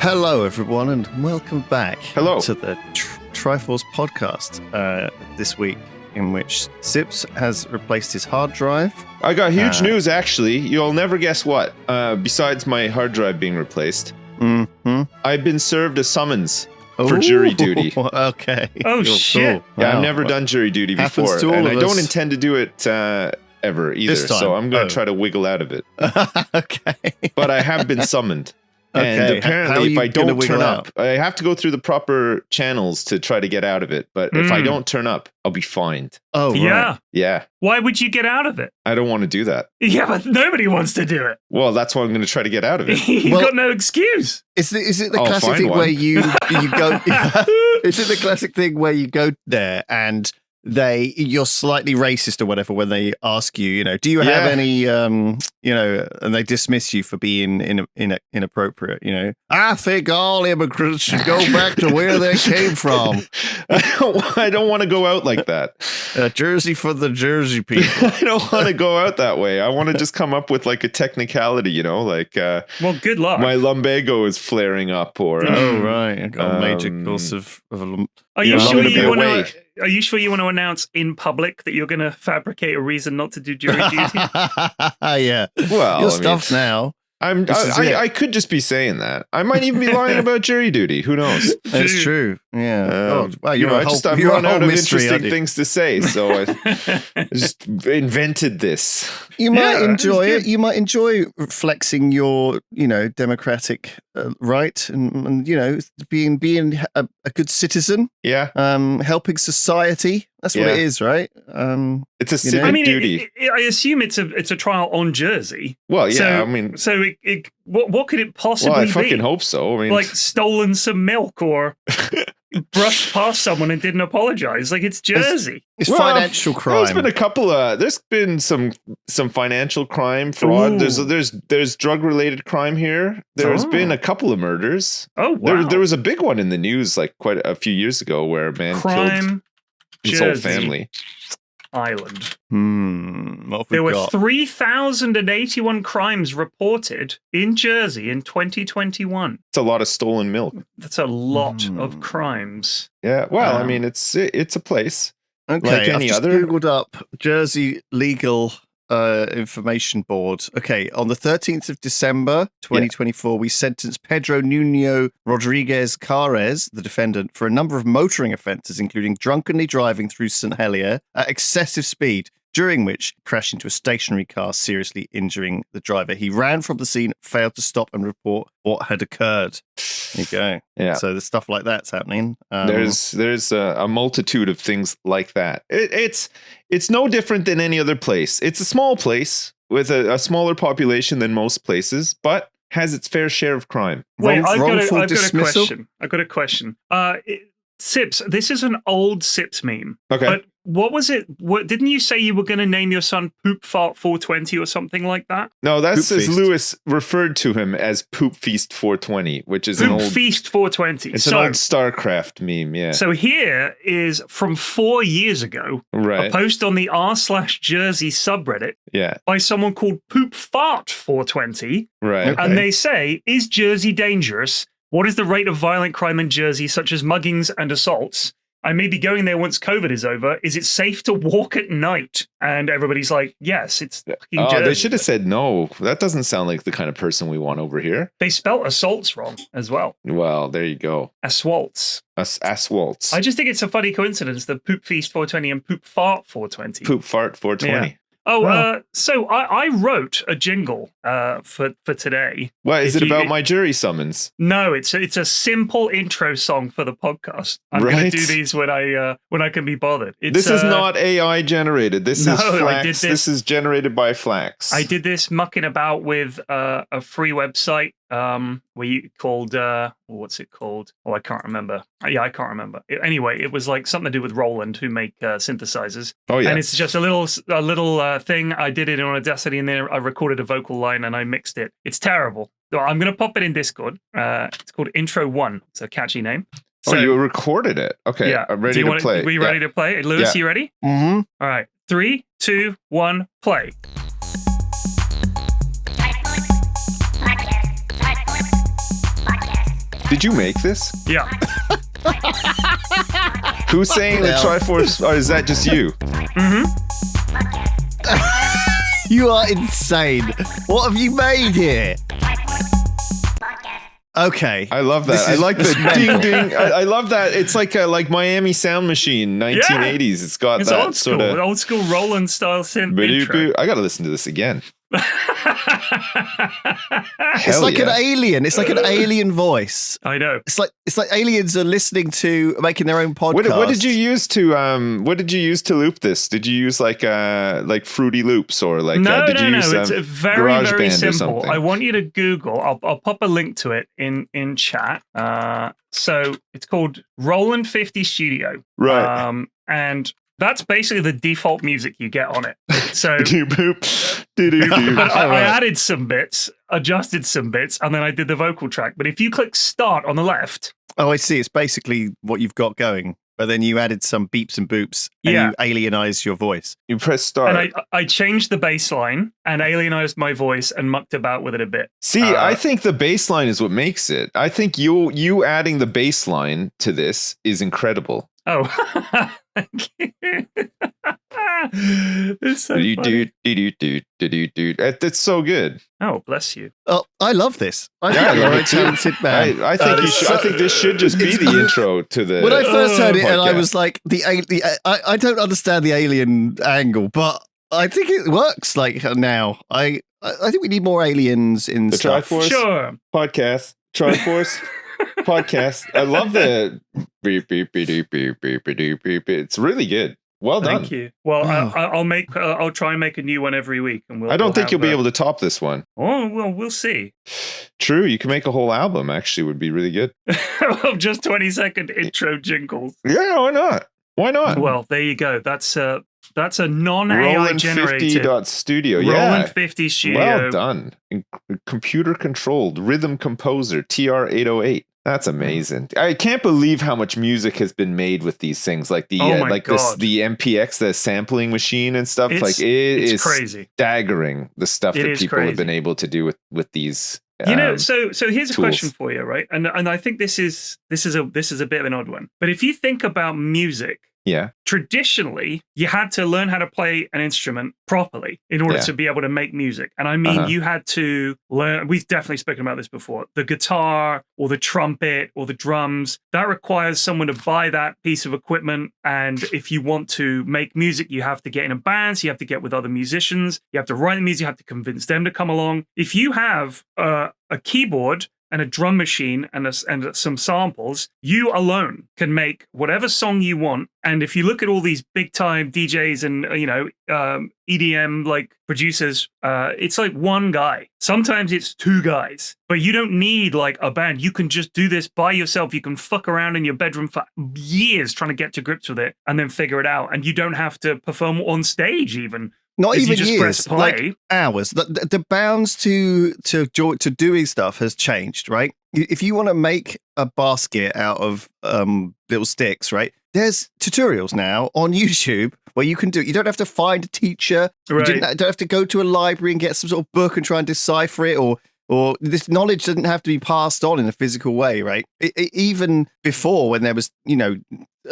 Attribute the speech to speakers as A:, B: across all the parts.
A: Hello, everyone, and welcome back
B: Hello.
A: to the Triforce podcast this week, in which Sips has replaced his hard drive.
B: I got huge news, actually. You'll never guess what. Besides my hard drive being replaced, I've been served a summons for jury duty.
A: Okay.
C: Oh, shit.
A: Cool.
B: Yeah,
A: Wow.
B: I've never done jury duty before,
A: Happens to all
B: and
A: of
B: I don't
A: us.
B: intend to do it ever either,
A: This time.
B: so I'm going to try to wiggle out of it.
A: Okay.
B: But I have been summoned.
A: Okay,
B: And
A: how are
B: apparently,
A: you
B: if I
A: gonna
B: don't
A: wiggle
B: turn
A: out?
B: up, I have to go through the proper channels to try to get out of it. But if I don't turn up, I'll be fined.
A: Oh, right.
C: Yeah.
B: Yeah,
C: Why would you get out of it?
B: I don't want to do that.
C: Yeah, but nobody wants to do it.
B: Well, that's why I'm going to try to get out of it.
C: You've
A: Well-
C: got no excuse.
A: Is it the
B: I'll
A: classic
B: find
A: thing
B: one.
A: where you go? Is it the classic thing where you go there and you're slightly racist or whatever when they ask you, do you have
B: Yeah.
A: any, and they dismiss you for being inappropriate, I think all immigrants should go back to where they came from.
B: I don't want to go out like that.
A: Jersey for the Jersey people.
B: I don't want to go out that way. I want to just come up with like a technicality, like
C: Well, good luck.
B: my lumbago is flaring up, or
A: Oh, right. I got a major course of
C: Are you
B: I'm
C: sure
B: gonna be
C: you want
B: away.
C: to? Are you sure you want to announce in public that you're going to fabricate a reason not to do jury duty?
A: Yeah.
B: well,
A: Your
B: I mean,
A: stuff now. This is it.
B: I could just be saying that. I might even be lying about jury duty. Who knows?
A: That's true. Yeah. God, wow, you're a whole,
B: I've
A: you're a
B: run
A: whole
B: out of
A: mystery,
B: interesting
A: aren't you?
B: things to say, so I just invented this.
A: You might
C: Yeah,
A: enjoy
C: it's
A: it. You might enjoy flexing your, democratic right and being a good citizen,
B: Yeah,
A: helping society. That's what it
B: Yeah.
A: is, right?
B: it's a
A: You
B: civic
A: know?
C: I mean,
B: duty.
C: I assume it's a trial on Jersey.
B: Well, yeah.
C: So,
B: I mean,
C: so what could it possibly
B: well, I
C: be?
B: fucking hope so. I mean,
C: Like stolen some milk or brushed past someone and didn't apologize. Like it's Jersey.
A: It's
B: well,
A: financial crime.
B: There's been a couple of. There's been some financial crime, fraud.
C: Ooh.
B: There's drug related crime here. There's
C: Oh.
B: been a couple of murders.
C: Oh wow!
B: There was a big one in the news like quite a few years ago where a man killed
C: Crime
B: his whole
C: Jersey
B: family.
C: Island.
A: What have we
C: There were
A: got?
C: 3,081 crimes reported in Jersey in 2021.
B: It's a lot of stolen milk.
C: That's a lot of crimes.
B: Yeah. Well, I
C: Um,
B: mean, it's a place.
A: Okay,
B: like any
A: I've just
B: other-
A: Googled up Jersey Legal Information Board. Okay, on the 13th of December 2024, we sentenced Pedro Nuno Rodriguez Carres, the defendant, for a number of motoring offences, including drunkenly driving through St. Helier at excessive speed, during which he crashed into a stationary car, seriously injuring the driver. He ran from the scene, failed to stop and report what had occurred. There you go.
B: Yeah.
A: So there's stuff like that's happening.
B: There's a multitude of things like that. It's no different than any other place. It's a small place with a smaller population than most places, but has its fair share of crime.
C: Wait, I've got
A: wrongful
C: a
A: dismissal?
C: question. I've got a question. Sips, this is an old Sips meme.
B: Okay.
C: But what was it? What didn't you say you were going to name your son Poop Fart 420 or something like that?
B: No, that's
A: Poop
B: as
A: Feast.
B: Lewis referred to him as Poop Feast 420, which is an
C: Poop
B: old
C: Feast 420.
B: it's an old StarCraft meme, yeah.
C: So here is from 4 years ago,
B: Right.
C: a post on the r/Jersey subreddit
B: Yeah.
C: by someone called Poop Fart 420,
B: Right.
A: Okay.
C: and they say, "Is Jersey dangerous? What is the rate of violent crime in Jersey, such as muggings and assaults? I may be going there once COVID is over. Is it safe to walk at night?" And everybody's like, "Yes, it's fucking
B: Oh,
C: Jersey."
B: they should have said no. That doesn't sound like the kind of person we want over here.
C: They spelt assaults wrong as well.
B: Well, there you go.
C: Assaults.
B: Aswaltz.
C: I just think it's a funny coincidence that Poop Feast 420 and Poop Fart 420.
B: Poop Fart 420.
C: Oh,
A: Wow.
C: so I wrote a jingle for today.
B: What is
C: If
B: it
C: you-
B: about my jury summons?
C: No, it's a simple intro song for the podcast. I'm going
B: Right.
C: to do these when I can be bothered. It's,
B: This is not AI generated. This
C: no,
B: is
C: I
B: Flax.
C: did
B: This.
C: this-
B: is generated by Flax.
C: I did this mucking about with a free website where you called what's it called? Oh, I can't remember. Yeah, I can't remember. Anyway, it was like something to do with Roland, who make synthesizers.
B: Oh yeah.
C: And it's just a little thing. I did it on Audacity, and then I recorded a vocal line and I mixed it. It's terrible. So I'm going to pop it in Discord. It's called Intro 1. It's a catchy name. So,
B: you recorded it. Okay.
C: yeah.
B: I'm ready to play.
C: Are you ready to play? Lewis,
B: Yeah.
C: you ready?
A: Mm-hmm.
C: All right. 3, 2, 1, play.
B: Did you make this?
C: Yeah.
B: Who's saying the Triforce, or is that just you?
A: You are insane. What have you made here? Okay.
B: I love that. I like the ding ding. I love that. It's like Miami Sound Machine, 1980s. It's got
C: It's
B: that
C: old school,
B: sort of
C: old school Roland style synth intro.
B: I got to listen to this again.
A: It's like an alien. It's like an alien voice.
C: I know.
A: It's like aliens are listening to making their own podcast.
B: What did you use to loop this? Did you use like Fruity Loops or like
C: no?
B: use
C: It's very very
B: GarageBand or
C: simple.
B: something?
C: I want you to Google. I'll pop a link to it in chat. So it's called Roland 50 Studio.
B: Right.
C: And that's basically the default music you get on it. So I added some bits, adjusted some bits, and then I did the vocal track. But if you click start on the left.
A: Oh, I see. It's basically what you've got going. But then you added some beeps and boops and you alienized your voice.
B: You press start.
C: And I changed the bass line and alienized my voice and mucked about with it a bit.
B: See, I think the bass line is what makes it. I think you adding the bass line to this is incredible.
C: Oh, thank you. It's so funny.
B: That's so good.
C: Oh, bless you.
A: Oh, I love this. I
B: Yeah,
A: think
B: I love
A: you're a
B: it too.
A: talented man.
B: I think I think this should just be the intro to the.
A: When I first heard it, and I
B: podcast.
A: was like, I don't understand the alien angle, but I think it works. Like now, I think we need more aliens in
B: The
A: stuff.
B: Triforce
C: Sure.
B: podcast, Triforce podcast. I love the beep beep beep beep beep beep beep beep. It's really good. Well done.
C: Thank you. Well, I'll try and make a new one every week, and we'll.
B: I don't think you'll be able to top this one.
C: Oh well, we'll see.
B: True, you can make a whole album. Actually, would be really good.
C: Of just 20-second intro jingles.
B: Yeah, why not? Why not?
C: Well, there you go. That's a non-AI
B: Roland
C: generated
B: 50.studio.
C: Roland
B: Yeah.
C: 50 Studio.
B: Well done. Computer controlled rhythm composer TR-808. That's amazing. I can't believe how much music has been made with these things, like the the MPX, the sampling machine and stuff.
C: It's
B: it's
C: crazy,
B: staggering the stuff that people have been
C: crazy.
B: able to do with these.
C: So here's a
B: tools.
C: question for you, right? And I think this is a bit of an odd one. But if you think about music,
B: Yeah.
C: traditionally you had to learn how to play an instrument properly in order to be able to make music. And I mean, you had to learn, we've definitely spoken about this before, the guitar or the trumpet or the drums, that requires someone to buy that piece of equipment. And if you want to make music, you have to get in a band, so you have to get with other musicians, you have to write the music, you have to convince them to come along. If you have a keyboard and a drum machine and some samples, you alone can make whatever song you want. And if you look at all these big time DJs and EDM like producers, it's like one guy. Sometimes it's two guys, but you don't need like a band. You can just do this by yourself. You can fuck around in your bedroom for years trying to get to grips with it and then figure it out. And you don't have to perform on stage even.
A: Not even
C: just
A: years,
C: press play.
A: like hours. The bounds to doing stuff has changed, right? If you want to make a basket out of little sticks, right? There's tutorials now on YouTube where you can do it. You don't have to find a teacher.
C: Right.
A: You don't have to go to a library and get some sort of book and try and decipher it, or this knowledge doesn't have to be passed on in a physical way, right? Even before, when there was,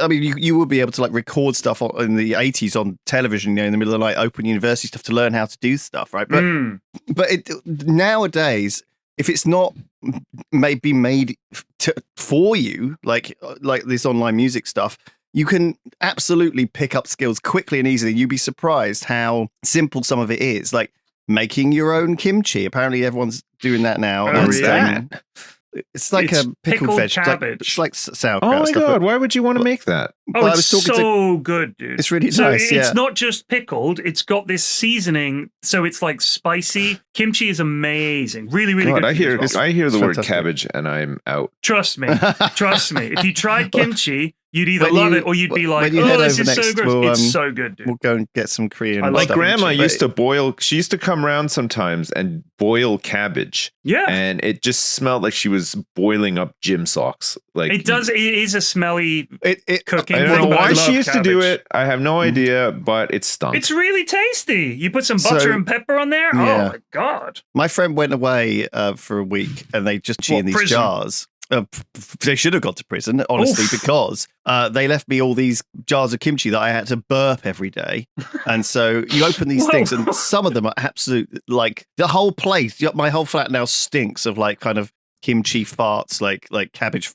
A: I mean, you would be able to like record stuff in the 80s on television, in the middle of like Open University stuff to learn how to do stuff, right? But nowadays, if it's not maybe made for you, like this online music stuff, you can absolutely pick up skills quickly and easily. You'd be surprised how simple some of it is. Like making your own kimchi. Apparently, everyone's doing that now.
B: What's that?
A: It's like a pickled veg.
C: cabbage.
A: It's like sauerkraut.
B: Oh my
A: stuff,
B: god! Why would you want to make that?
C: Oh, it's so good, dude.
A: It's really
C: so
A: nice.
C: It's not just pickled. It's got this seasoning, so it's like spicy. Kimchi is amazing. Really, really good.
B: I hear the word
A: fantastic.
B: cabbage and I'm out.
C: Trust me. If you tried kimchi, you'd either love it or you'd be like,
A: when you head
C: this
A: over
C: is so
A: next,
C: gross. It's so good, dude.
A: We'll go and get some Korean.
C: I like
B: My
C: stuff.
B: grandma
A: kimchi.
B: used to boil. She used to come around sometimes and boil cabbage.
C: Yeah.
B: And it just smelled like she was boiling up gym socks. Like
C: It does. It is a smelly cooking
B: I
C: thing.
B: don't know
C: but I
B: why she
C: love
B: used to do
C: cabbage.
B: it. I have no idea, but it stunk.
C: It's really tasty. You put some butter and pepper on there.
A: Yeah.
C: Oh my god.
A: My friend went away for a week, and they just in these
C: prison?
A: jars. They should have gone to prison, honestly, because they left me all these jars of kimchi that I had to burp every day. And so you open these things, and some of them are absolute, like the whole place. My whole flat now stinks of like kind of kimchi farts, like cabbage.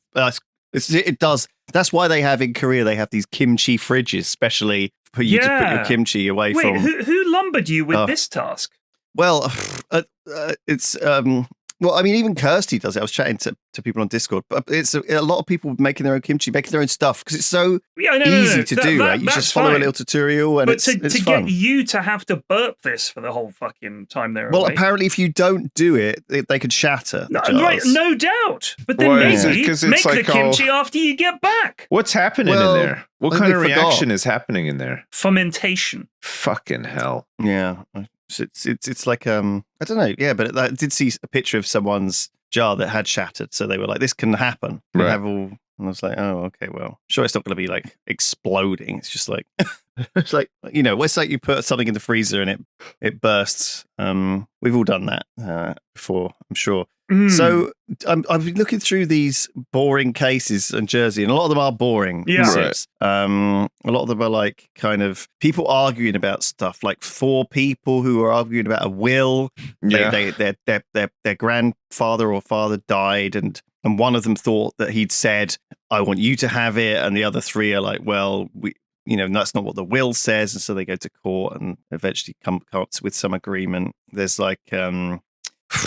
A: It does. That's why they have in Korea. They have these kimchi fridges, especially for you to put your kimchi away from.
C: Who lumbered you with this task?
A: Well, it's well, I mean, even Kirsty does it. I was chatting to people on Discord, but it's a lot of people making their own kimchi, making their own stuff because it's so easy to do, right? You just follow a little tutorial, and
C: but
A: it's
C: to
A: fun.
C: get you to have to burp this for the whole fucking time there.
A: Well, apparently, if you don't do it, they could shatter.
C: Right, no doubt. But then maybe make the kimchi after you get back.
B: What's happening in there? What kind of reaction is happening in there?
C: Fermentation.
B: Fucking hell.
A: Yeah. It's like I don't know, yeah, but I did see a picture of someone's jar that had shattered, so they were like, "This can happen."
B: Right.
A: And I was like, "Oh, okay, well, sure, it's not going to be like exploding. It's just like it's like it's like you put something in the freezer and it bursts. We've all done that before, I'm sure." So I've been looking through these boring cases in Jersey, and a lot of them are boring.
C: Yeah.
A: Right. A lot of them are like kind of people arguing about stuff, like four people who are arguing about a will.
B: Yeah.
A: Their grandfather or father died, and one of them thought that he'd said, "I want you to have it," and the other three are like, "Well, that's not what the will says," and so they go to court and eventually come up with some agreement. There's like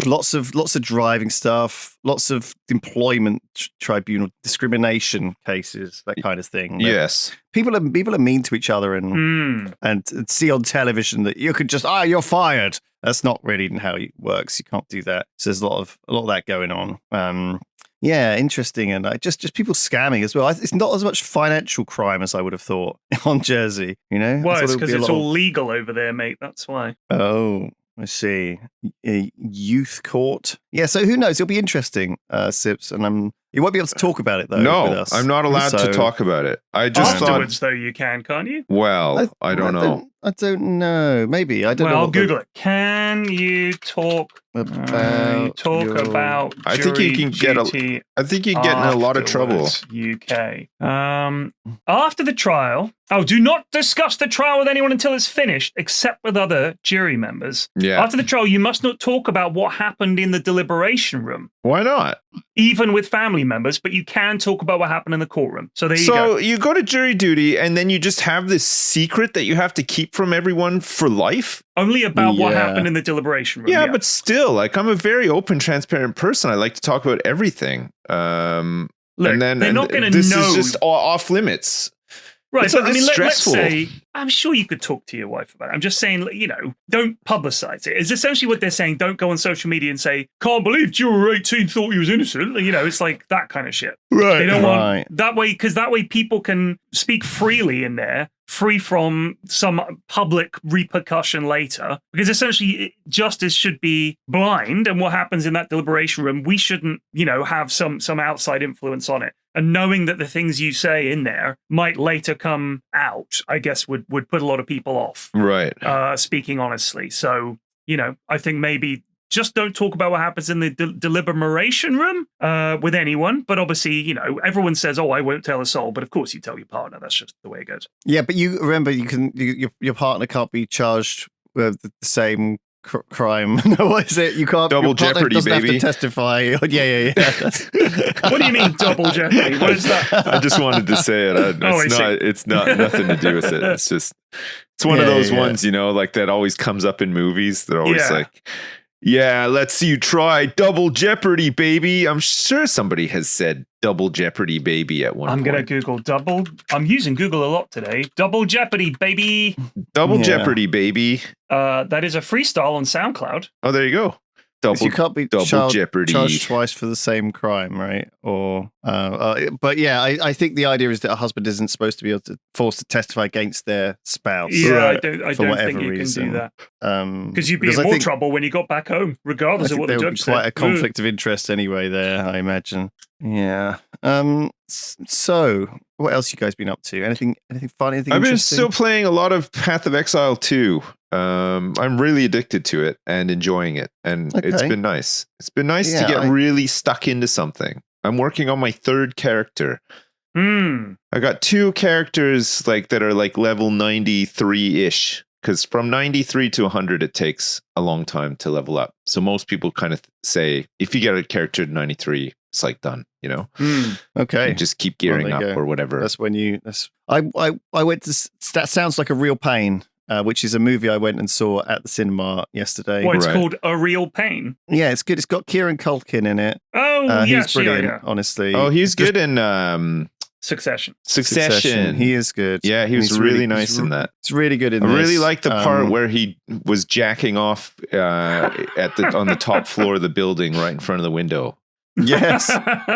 A: lots of driving stuff, lots of employment tribunal discrimination cases, that kind of thing.
B: Yes,
A: people are mean to each other and see on television that you could just you're fired. That's not really how it works. You can't do that. So there's a lot of that going on. Yeah, interesting, and just people scamming as well. It's not as much financial crime as I would have thought on Jersey.
C: Well, it's because it's all legal over there, mate. That's why.
A: Oh. I see. A youth court. Yeah, so who knows? It'll be interesting, Sips, and you won't be able to talk about it though.
B: No,
A: with us.
B: I'm not allowed to talk about it. I just
C: afterwards, though, you can, can't you?
B: Well, I don't know.
A: I don't know. Maybe I don't know.
C: Well, I'll Google it. Can you talk about?
B: I think you can get. I think you get in a lot of trouble.
C: UK. After the trial. Oh, do not discuss the trial with anyone until it's finished, except with other jury members.
B: Yeah.
C: After the trial, you must not talk about what happened in the deliberation room.
B: Why not?
C: Even with family members, but you can talk about what happened in the courtroom. So there you go.
B: So you go to jury duty, and then you just have this secret that you have to keep from everyone for life?
C: Only about what happened in the deliberation room.
B: Yeah, but still, like, I'm a very open, transparent person. I like to talk about everything.
C: Look,
B: and then
C: they're not going to know.
B: This is just off limits.
C: Right,
B: it's
C: but I mean, let's
B: stressful.
C: say, I'm sure you could talk to your wife about it. I'm just saying, don't publicize it. It's essentially what they're saying. Don't go on social media and say, "Can't believe juror 18 thought he was innocent." It's like that kind of shit.
B: Right.
C: They don't want that way, because that way people can speak freely in there, free from some public repercussion later. Because essentially, justice should be blind, and what happens in that deliberation room, we shouldn't, have some outside influence on it. And knowing that the things you say in there might later come out, I guess would put a lot of people off.
B: Right.
C: Speaking honestly. So, I think maybe just don't talk about what happens in the deliberation room with anyone. But obviously, everyone says, "Oh, I won't tell a soul." But of course you tell your partner. That's just the way it goes.
A: Yeah, but you remember, your partner can't be charged with the same crime. No, what is it? You can't.
B: Double jeopardy,
A: doesn't
B: baby.
A: Have to testify. Yeah.
C: What do you mean double jeopardy? What is that?
B: I just wanted to say it. It's not nothing to do with it. It's one of those ones, like that always comes up in movies. They're always like, "Yeah, let's see you try double jeopardy, baby." I'm sure somebody has said double jeopardy, baby at one point.
C: I'm going to Google double. I'm using Google a lot today. Double jeopardy, baby.
B: Double jeopardy, baby.
C: That is a freestyle on SoundCloud.
B: Oh, there you go.
A: You can't be
B: jeopardy.
A: charged twice for the same crime, right? Or, but yeah, I think the idea is that a husband isn't supposed to be able to forced to testify against their spouse.
C: Yeah,
A: right?
C: I don't think you
A: reason.
C: can do that. Because you'd be in more trouble when you got back home, regardless of what the judge said.
A: Quite a conflict of interest anyway there, I imagine. Yeah. So, what else you guys been up to? Anything fun? Anything
B: I've been
A: interesting?
B: still playing a lot of Path of Exile 2. I'm really addicted to it and enjoying it, and it's been nice. It's been nice to get really stuck into something. I'm working on my third character.
C: Hmm.
B: I got 2 characters like that are like level 93-ish. Because from 93 to 100, it takes a long time to level up. So most people kind of say, if you get a character at 93, it's like done, you know?
A: Okay.
B: You just keep gearing up or whatever.
A: That's when you... I went to... That sounds like a real pain, which is a movie I went and saw at the cinema yesterday.
C: Well, it's called A Real Pain.
A: Yeah, it's good. It's got Kieran Culkin in it.
C: Oh, yes.
A: He's brilliant,
C: Yeah.
A: honestly.
B: Oh, he's good in...
C: Succession.
A: He is good.
B: Yeah, he was really nice in that.
A: It's really good in this.
B: I really like the part where he was jacking off on the top floor of the building right in front of the window.
A: Yes.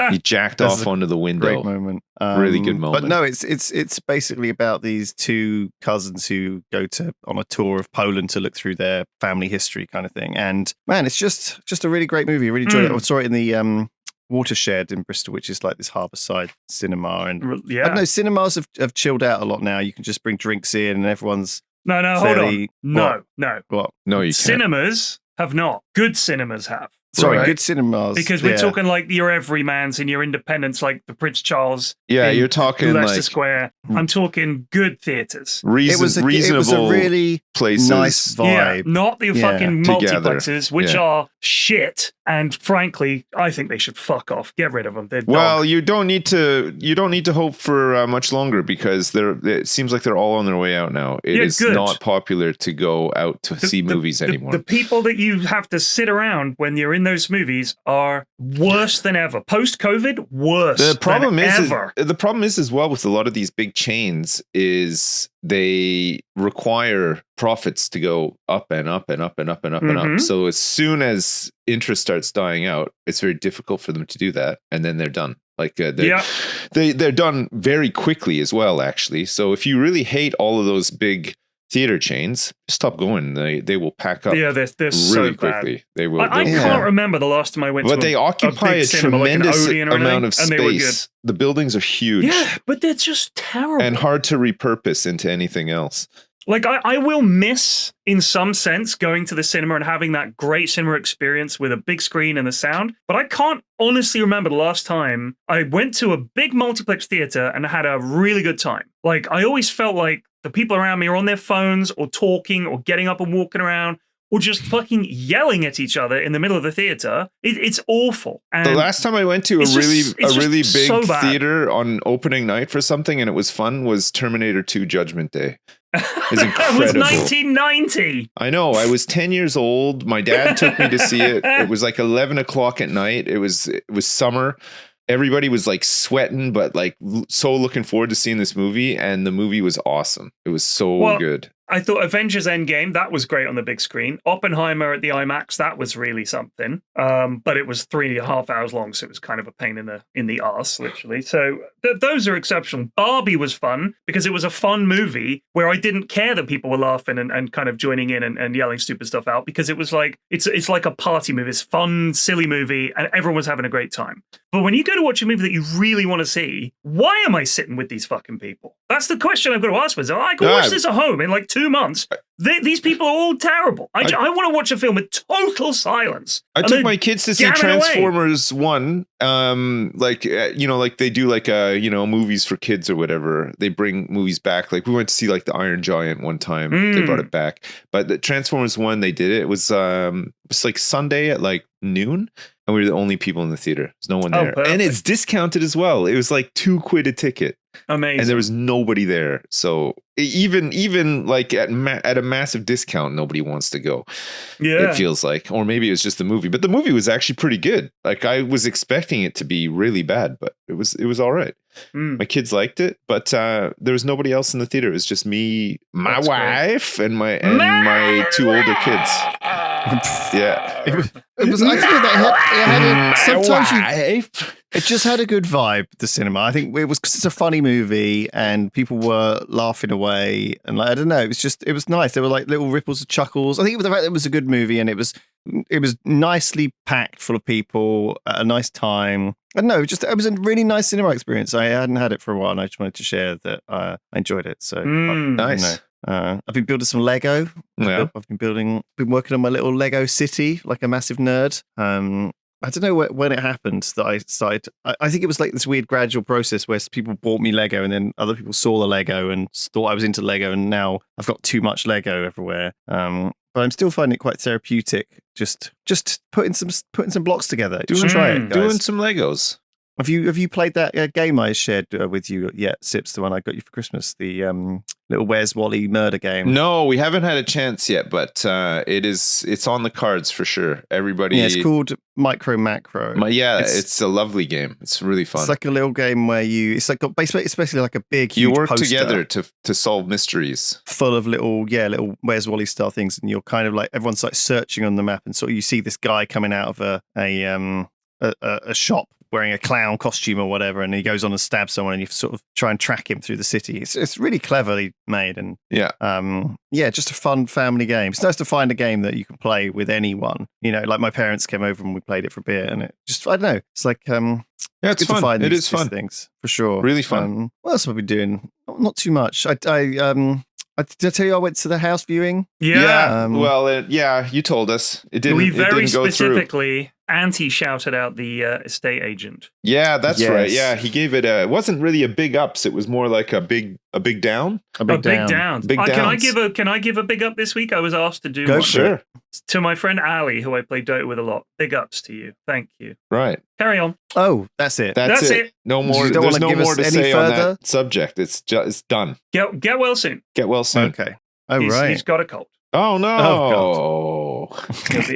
B: He jacked off onto the window.
A: Great moment.
B: Really good moment.
A: But no, it's basically about these 2 cousins who go on a tour of Poland to look through their family history kind of thing. And man, it's just a really great movie. I really enjoyed it. I saw it in the Watershed in Bristol, which is like this harborside cinema, and I don't know, cinemas have chilled out a lot now. You can just bring drinks in, and everyone's
C: hold on, no,
A: what?
B: No, you can't.
C: Cinemas have not. Good cinemas have.
A: Sorry, good cinemas.
C: Because we're talking like your everymans and your independents, like the Prince Charles.
B: Yeah, you're talking
C: Leicester
B: like
C: Square. I'm talking good theaters.
B: Reasonable
A: it was a really
B: places.
A: Nice vibe.
C: Yeah, not the fucking
B: together.
C: multiplexes, which are shit. And frankly, I think they should fuck off. Get rid of them. They're
B: well, you don't need to hope for much longer because it seems like they're all on their way out now. It is not popular to go out to see movies anymore.
C: The people that you have to sit around when you're in those movies are worse than ever. Post-COVID, worse.
B: The problem
C: than
B: is
C: ever.
B: The problem is as well with a lot of these big chains is they require profits to go up and up and up and up and up and up. So as soon as interest starts dying out, it's very difficult for them to do that, and then they're done. Like they're done very quickly as well, actually. So if you really hate all of those big theater chains, stop going. They will pack up.
C: Yeah, they're
B: really
C: so
B: quickly.
C: Bad.
B: They will.
C: I can't remember the last time I went.
B: But they occupy a tremendous
C: like
B: amount of space. The buildings are huge.
C: Yeah, but they're just terrible
B: and hard to repurpose into anything else.
C: Like I will miss, in some sense, going to the cinema and having that great cinema experience with a big screen and the sound. But I can't honestly remember the last time I went to a big multiplex theater and had a really good time. Like I always felt like the people around me are on their phones or talking or getting up and walking around or just fucking yelling at each other in the middle of the theater. It's awful. And
B: the last time I went to a really big theater on opening night for something and it was fun was Terminator 2 Judgment Day. It's incredible.
C: It was 1990.
B: I know. I was 10 years old. My dad took me to see it. It was like 11 o'clock at night. It was summer. Everybody was like sweating, but like so looking forward to seeing this movie. And the movie was awesome. It was so good.
C: I thought Avengers Endgame, that was great on the big screen. Oppenheimer at the IMAX, that was really something. But it was 3.5 hours long, so it was kind of a pain in the arse, literally. So those are exceptional. Barbie was fun because it was a fun movie where I didn't care that people were laughing and kind of joining in and yelling stupid stuff out because it was like, it's like a party movie. It's fun, silly movie, and everyone was having a great time. But when you go to watch a movie that you really want to see, why am I sitting with these fucking people? That's the question I've got to ask myself. I can watch this at home in like 2 months. These people are all terrible. I want to watch a film with total silence.
B: I took my kids to see Transformers 1. Like they do like movies for kids or whatever. They bring movies back. Like we went to see like the Iron Giant one time. They brought it back. But the Transformers 1, they did it. It was like Sunday at like noon. And we were the only people in the theater. There's no one there.
C: Perfect.
B: And it's discounted as well. It was like $2 a ticket.
C: Amazing.
B: And there was nobody there. So even like at a massive discount, nobody wants to go.
C: Yeah.
B: It feels like. Or maybe it was just the movie. But the movie was actually pretty good. Like I was expecting it to be really bad, but it was all right. My kids liked it, but there was nobody else in the theater. It was just me, my wife, and my 2 older kids. Yeah.
A: It was. I think it just had a good vibe. The cinema. I think it was because it's a funny movie and people were laughing away and like I don't know. It was nice. There were like little ripples of chuckles. I think it was the fact that it was a good movie and it was nicely packed full of people at a nice time. I don't know. It was a really nice cinema experience. I hadn't had it for a while and I just wanted to share that I enjoyed it. So
B: nice.
A: I've been building some Lego. I've been working on my little Lego city like a massive nerd. I don't know when it happened that I started. I think it was like this weird gradual process where people bought me Lego and then other people saw the Lego and thought I was into Lego, and now I've got too much Lego everywhere. But I'm still finding it quite therapeutic. Just putting some blocks together. You should try it, guys.
B: Doing some Legos.
A: Have you played that game I shared with you yet, Sips? The one I got you for Christmas, the little Where's Wally murder game.
B: No, we haven't had a chance yet, but it's on the cards for sure. Everybody,
A: yeah, it's called Micro Macro.
B: It's a lovely game. It's really fun.
A: It's like a little game where it's basically like a big, huge
B: you work
A: poster
B: together to solve mysteries,
A: full of little Where's Wally style things, and you're kind of like everyone's like searching on the map, and sort of you see this guy coming out of a shop wearing a clown costume or whatever, and he goes on and stabs someone, and you sort of try and track him through the city. It's really cleverly made, and just a fun family game. It's nice to find a game that you can play with anyone. You know, like my parents came over and we played it for a beer, and it just, I don't know, it's like
B: it's
A: good
B: fun.
A: to find
B: It
A: these
B: is fun
A: things for sure.
B: Really fun.
A: What else have I been doing? Not too much. Did I tell you I went to the house viewing?
C: Yeah.
B: You told us. It didn't.
C: We
B: it didn't
C: very
B: go
C: specifically anti-shouted out the estate agent.
B: Yeah, that's
A: Yes.
B: right. Yeah, he gave it wasn't really a big ups. It was more like a big down.
A: A big down.
B: Big
C: Can I
B: downs.
C: can I give a big up this week? I was asked to do
A: Go
C: one.
A: for
B: Sure.
C: To my friend Ali, who I play Dota with a lot. Big ups to you. Thank you.
B: Right.
C: Carry on.
A: Oh, that's it.
C: That's it.
B: No more.
A: You don't
B: There's
A: wanna
B: no
A: give
B: more
A: us
B: to
A: any
B: say on
A: further?
B: that subject. It's done.
C: Get well soon.
B: Get well soon.
A: Okay. Oh,
C: He's got a cold.
B: Oh no.
A: Oh,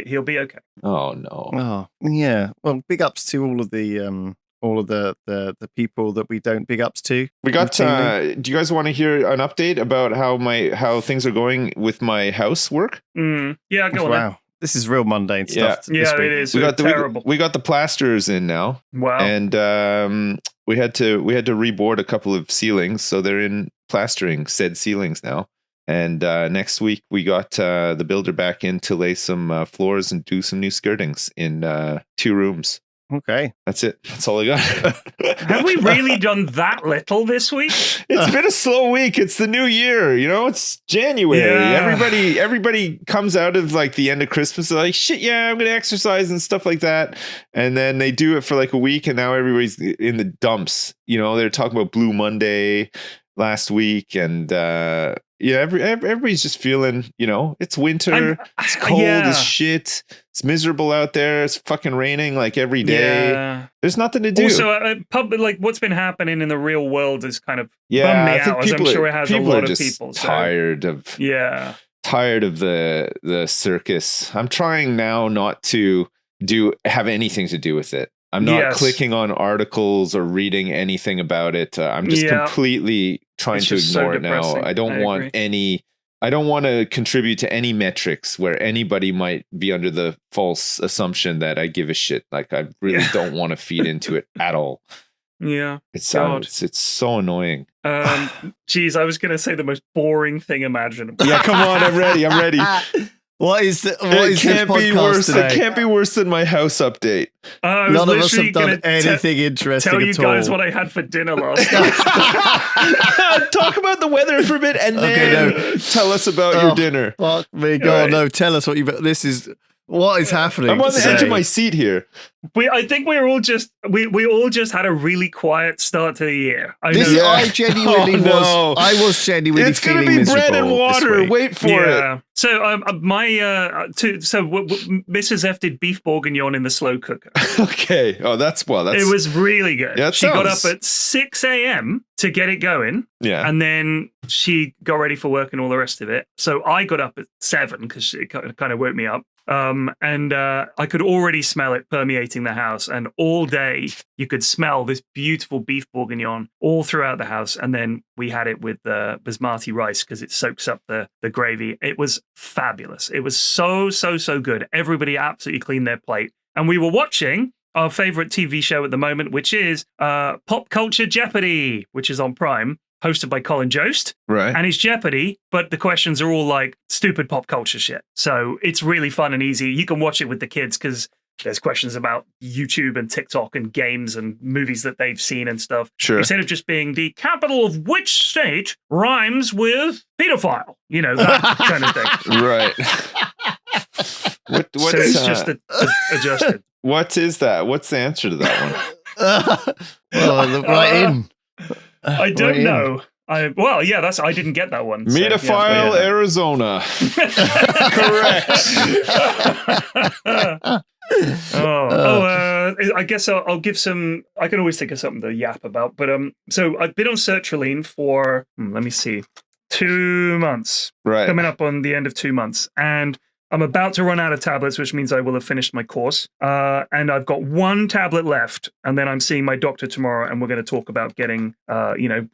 C: He'll be okay.
B: Oh no.
A: Oh, yeah. Well, big ups to all of the people that we don't big ups to.
B: We got.
A: routinely.
B: Do you guys want to hear an update about how things are going with my housework?
C: Yeah, go on.
A: Wow. This is real mundane stuff. this
C: Yeah,
A: week.
C: it is.
B: We got
C: terrible.
B: we got the plasters in now,
C: Wow.
B: and we had to reboard a couple of ceilings, so they're in plastering said ceilings now. And next week we got the builder back in to lay some floors and do some new skirtings in 2 rooms.
A: Okay.
B: That's it. That's all I got.
C: Have we really done that little this week?
B: It's been a slow week. It's the new year. You know, it's January.
C: Yeah.
B: Everybody comes out of like the end of Christmas like, shit, yeah, I'm going to exercise and stuff like that. And then they do it for like a week, and now everybody's in the dumps. You know, they're talking about Blue Monday last week, and everybody's just feeling, you know, it's winter, it's cold as shit, it's miserable out there, it's fucking raining like every day.
C: Yeah.
B: There's nothing to do.
C: Also, like what's been happening in the real world is kind of bummed me
B: I think
C: out, as I'm sure it has a
B: people
C: lot
B: are
C: of
B: just
C: people. So.
B: tired of the circus. I'm trying now not to have anything to do with it. I'm not clicking on articles or reading anything about it. I'm just completely trying to ignore it now. I don't want to contribute to any metrics where anybody might be under the false assumption that I give a shit. Like, I really don't want to feed into it at all.
C: Yeah.
B: It's so annoying.
C: Geez, I was going to say the most boring thing imaginable.
B: Yeah, come on. I'm ready.
A: What is
B: It
A: this podcast today?
B: It can't be worse than my house update.
C: I was
A: None of us have
C: literally
A: done anything interesting
C: tell you
A: at all.
C: guys what I had for dinner last night.
B: Talk about the weather for a bit, and then tell us about your dinner.
A: Fuck me, God, no! Tell us what is happening.
B: I'm on the edge of my seat here.
C: I think we all just had a really quiet start to the year.
A: I genuinely was genuinely
B: it's gonna
A: feeling
B: be
A: miserable
B: bread and water. Wait for it.
C: So Mrs. F did beef bourguignon in the slow cooker.
B: Okay. Oh, that's
C: it was really good.
B: Yeah,
C: she got up at 6 a.m. to get it going.
B: Yeah.
C: And then she got ready for work and all the rest of it. So I got up at 7 because it kind of woke me up. And I could already smell it permeating the house, and all day you could smell this beautiful beef bourguignon all throughout the house. And then we had it with basmati rice because it soaks up the gravy. It was fabulous. It was so good. Everybody absolutely cleaned their plate, and we were watching our favorite TV show at the moment, which is Pop Culture Jeopardy, which is on Prime, hosted by Colin Jost.
B: Right.
C: And it's Jeopardy, but the questions are all like stupid pop culture shit. So it's really fun and easy. You can watch it with the kids because there's questions about YouTube and TikTok and games and movies that they've seen and stuff.
B: Sure.
C: Instead of just being the capital of which state rhymes with pedophile, you know, that kind of thing.
B: Right.
C: So it's just adjusted.
B: What is that? What's the answer to that one?
A: Well, look right in.
C: I don't
A: Right in.
C: know. I didn't get that one.
B: Metaphile, Arizona.
C: I guess I'll give some. I can always think of something to yap about. But so I've been on sertraline for let me see, 2 months.
B: Right.
C: Coming up on the end of 2 months, and I'm about to run out of tablets, which means I will have finished my course. And I've got 1 tablet left, and then I'm seeing my doctor tomorrow, and we're going to talk about getting,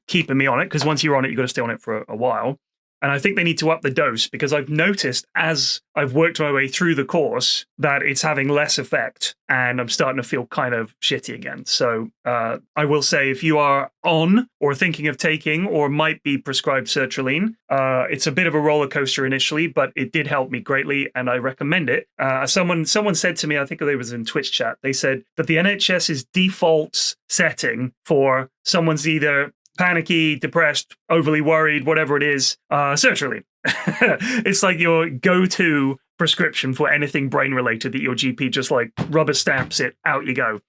C: keeping me on it, because once you're on it, you've got to stay on it for a while. And I think they need to up the dose, because I've noticed as I've worked my way through the course that it's having less effect, and I'm starting to feel kind of shitty again. So I will say, if you are on or thinking of taking or might be prescribed sertraline, it's a bit of a roller coaster initially, but it did help me greatly, and I recommend it. Someone said to me, I think it was in Twitch chat, they said that the NHS's default setting for someone's either panicky, depressed, overly worried, whatever it is, sertraline. It's like your go-to prescription for anything brain-related that your GP just like rubber stamps it, out you go.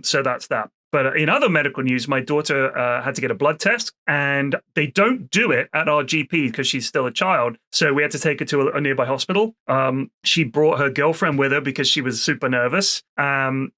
C: So that's that. But in other medical news, my daughter had to get a blood test, and they don't do it at our GP because she's still a child. So we had to take her to a nearby hospital. She brought her girlfriend with her because she was super nervous, and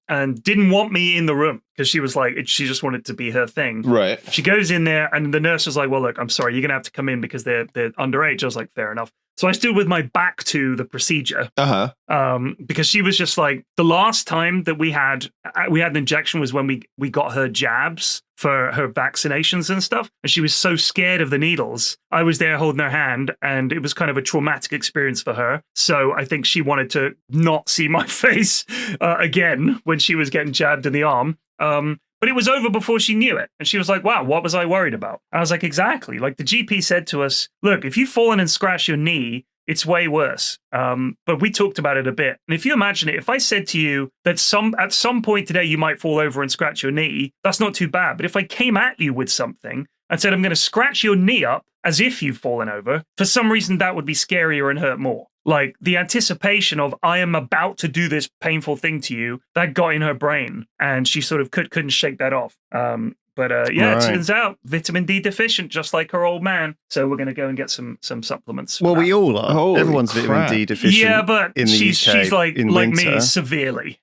C: didn't want me in the room because she was like, she just wanted to be her thing.
B: Right.
C: She goes in there, and the nurse was like, well, look, I'm sorry, you're going to have to come in because they're underage. I was like, fair enough. So I stood with my back to the procedure, because she was just like, the last time that we had an injection was when we got her jabs for her vaccinations and stuff, and she was so scared of the needles. I was there holding her hand, and it was kind of a traumatic experience for her. So I think she wanted to not see my face again when she was getting jabbed in the arm. But it was over before she knew it. And she was like, wow, what was I worried about? I was like, exactly. Like the GP said to us, look, if you've fallen and scratched your knee, it's way worse. But we talked about it a bit. And if you imagine it, if I said to you that at some point today you might fall over and scratch your knee, that's not too bad. But if I came at you with something and said, I'm going to scratch your knee up as if you've fallen over, for some reason that would be scarier and hurt more. Like the anticipation of I am about to do this painful thing to you, that got in her brain, and she sort of couldn't shake that off. But It turns out vitamin D deficient, just like her old man. So we're going to go and get some supplements.
A: Well, we all are.
B: Holy
A: Everyone's
B: crap.
A: vitamin D deficient.
C: Yeah, but
A: in the
C: she's
A: UK
C: like
A: in
C: me
A: winter.
C: severely.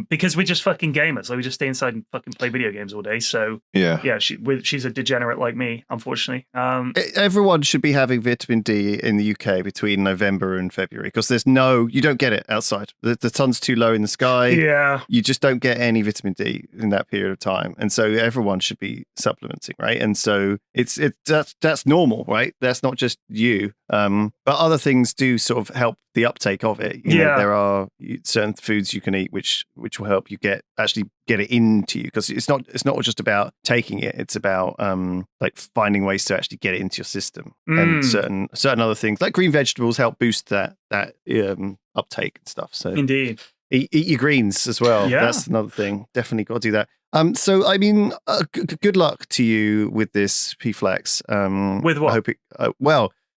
C: Because we're just fucking gamers. Like we just stay inside and fucking play video games all day. So
B: yeah,
C: she's a degenerate like me, unfortunately.
A: Everyone should be having vitamin D in the UK between November and February, because you don't get it outside. The sun's too low in the sky.
C: Yeah.
A: You just don't get any vitamin D in that period of time. And so everyone should be supplementing, right? And so that's normal, right? That's not just you. But other things do sort of help the uptake of it. You know, there are certain foods you can eat which will help you get it into you, because it's not just about taking it. It's about like finding ways to actually get it into your system. And certain other things like green vegetables help boost that uptake and stuff. So
C: Indeed.
A: Eat your greens as well.
C: Yeah.
A: That's another thing. Definitely got to do that. So I mean, good luck to you with this P-Flex.
C: With what?
A: I hope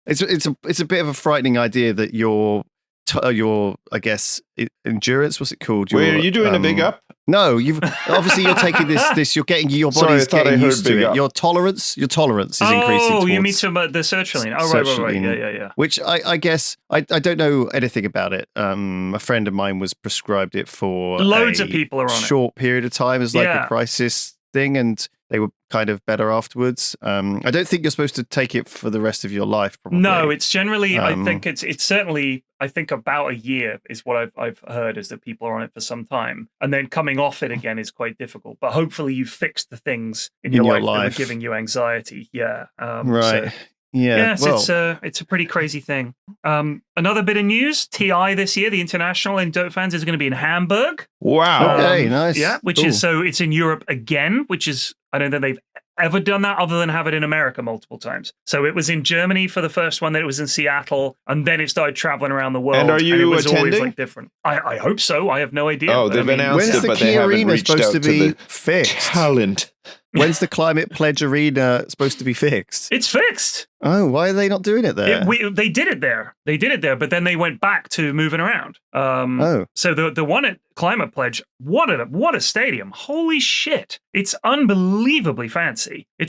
A: it's a bit of a frightening idea that your I guess endurance, what's it called?
B: Wait, are you doing a big up?
A: No, you're taking this. You're getting your body's getting used to it.
B: Up.
A: Your tolerance is increasing.
C: Oh, you mean about the sertraline? Oh, right. Yeah.
A: Which I guess I don't know anything about it. A friend of mine was prescribed it for
C: loads of people are on
A: short period of time as like a crisis thing, and they were kind of better afterwards. I don't think you're supposed to take it for the rest of your life, probably.
C: No, it's generally, I think it's certainly, I think about a year is what I've heard, is that people are on it for some time. And then coming off it again is quite difficult. But hopefully you've fixed the things in your life that were giving you anxiety. Yeah.
A: Right.
C: Yes, it's a pretty crazy thing. Another bit of news: TI this year, the International in Dota fans, is going to be in Hamburg.
B: Wow.
A: Okay, nice.
C: Yeah, which is it's in Europe again, which is, I don't think they've ever done that other than have it in America multiple times. So it was in Germany for the first one, then it was in Seattle, and then it started traveling around the world.
B: And are you
C: it was
B: attending?
C: always like different. I hope so. I have no idea.
B: Oh, they've announced it, but they haven't reached out to the
A: fixed?
B: talent.
A: When's the Climate Pledge Arena supposed to be fixed?
C: It's fixed.
A: Oh, why are they not doing it there?
C: They did it there. They did it there, but then they went back to moving around.
A: Oh.
C: So the one at Climate Pledge, what a stadium! Holy shit! It's unbelievably fancy.
A: and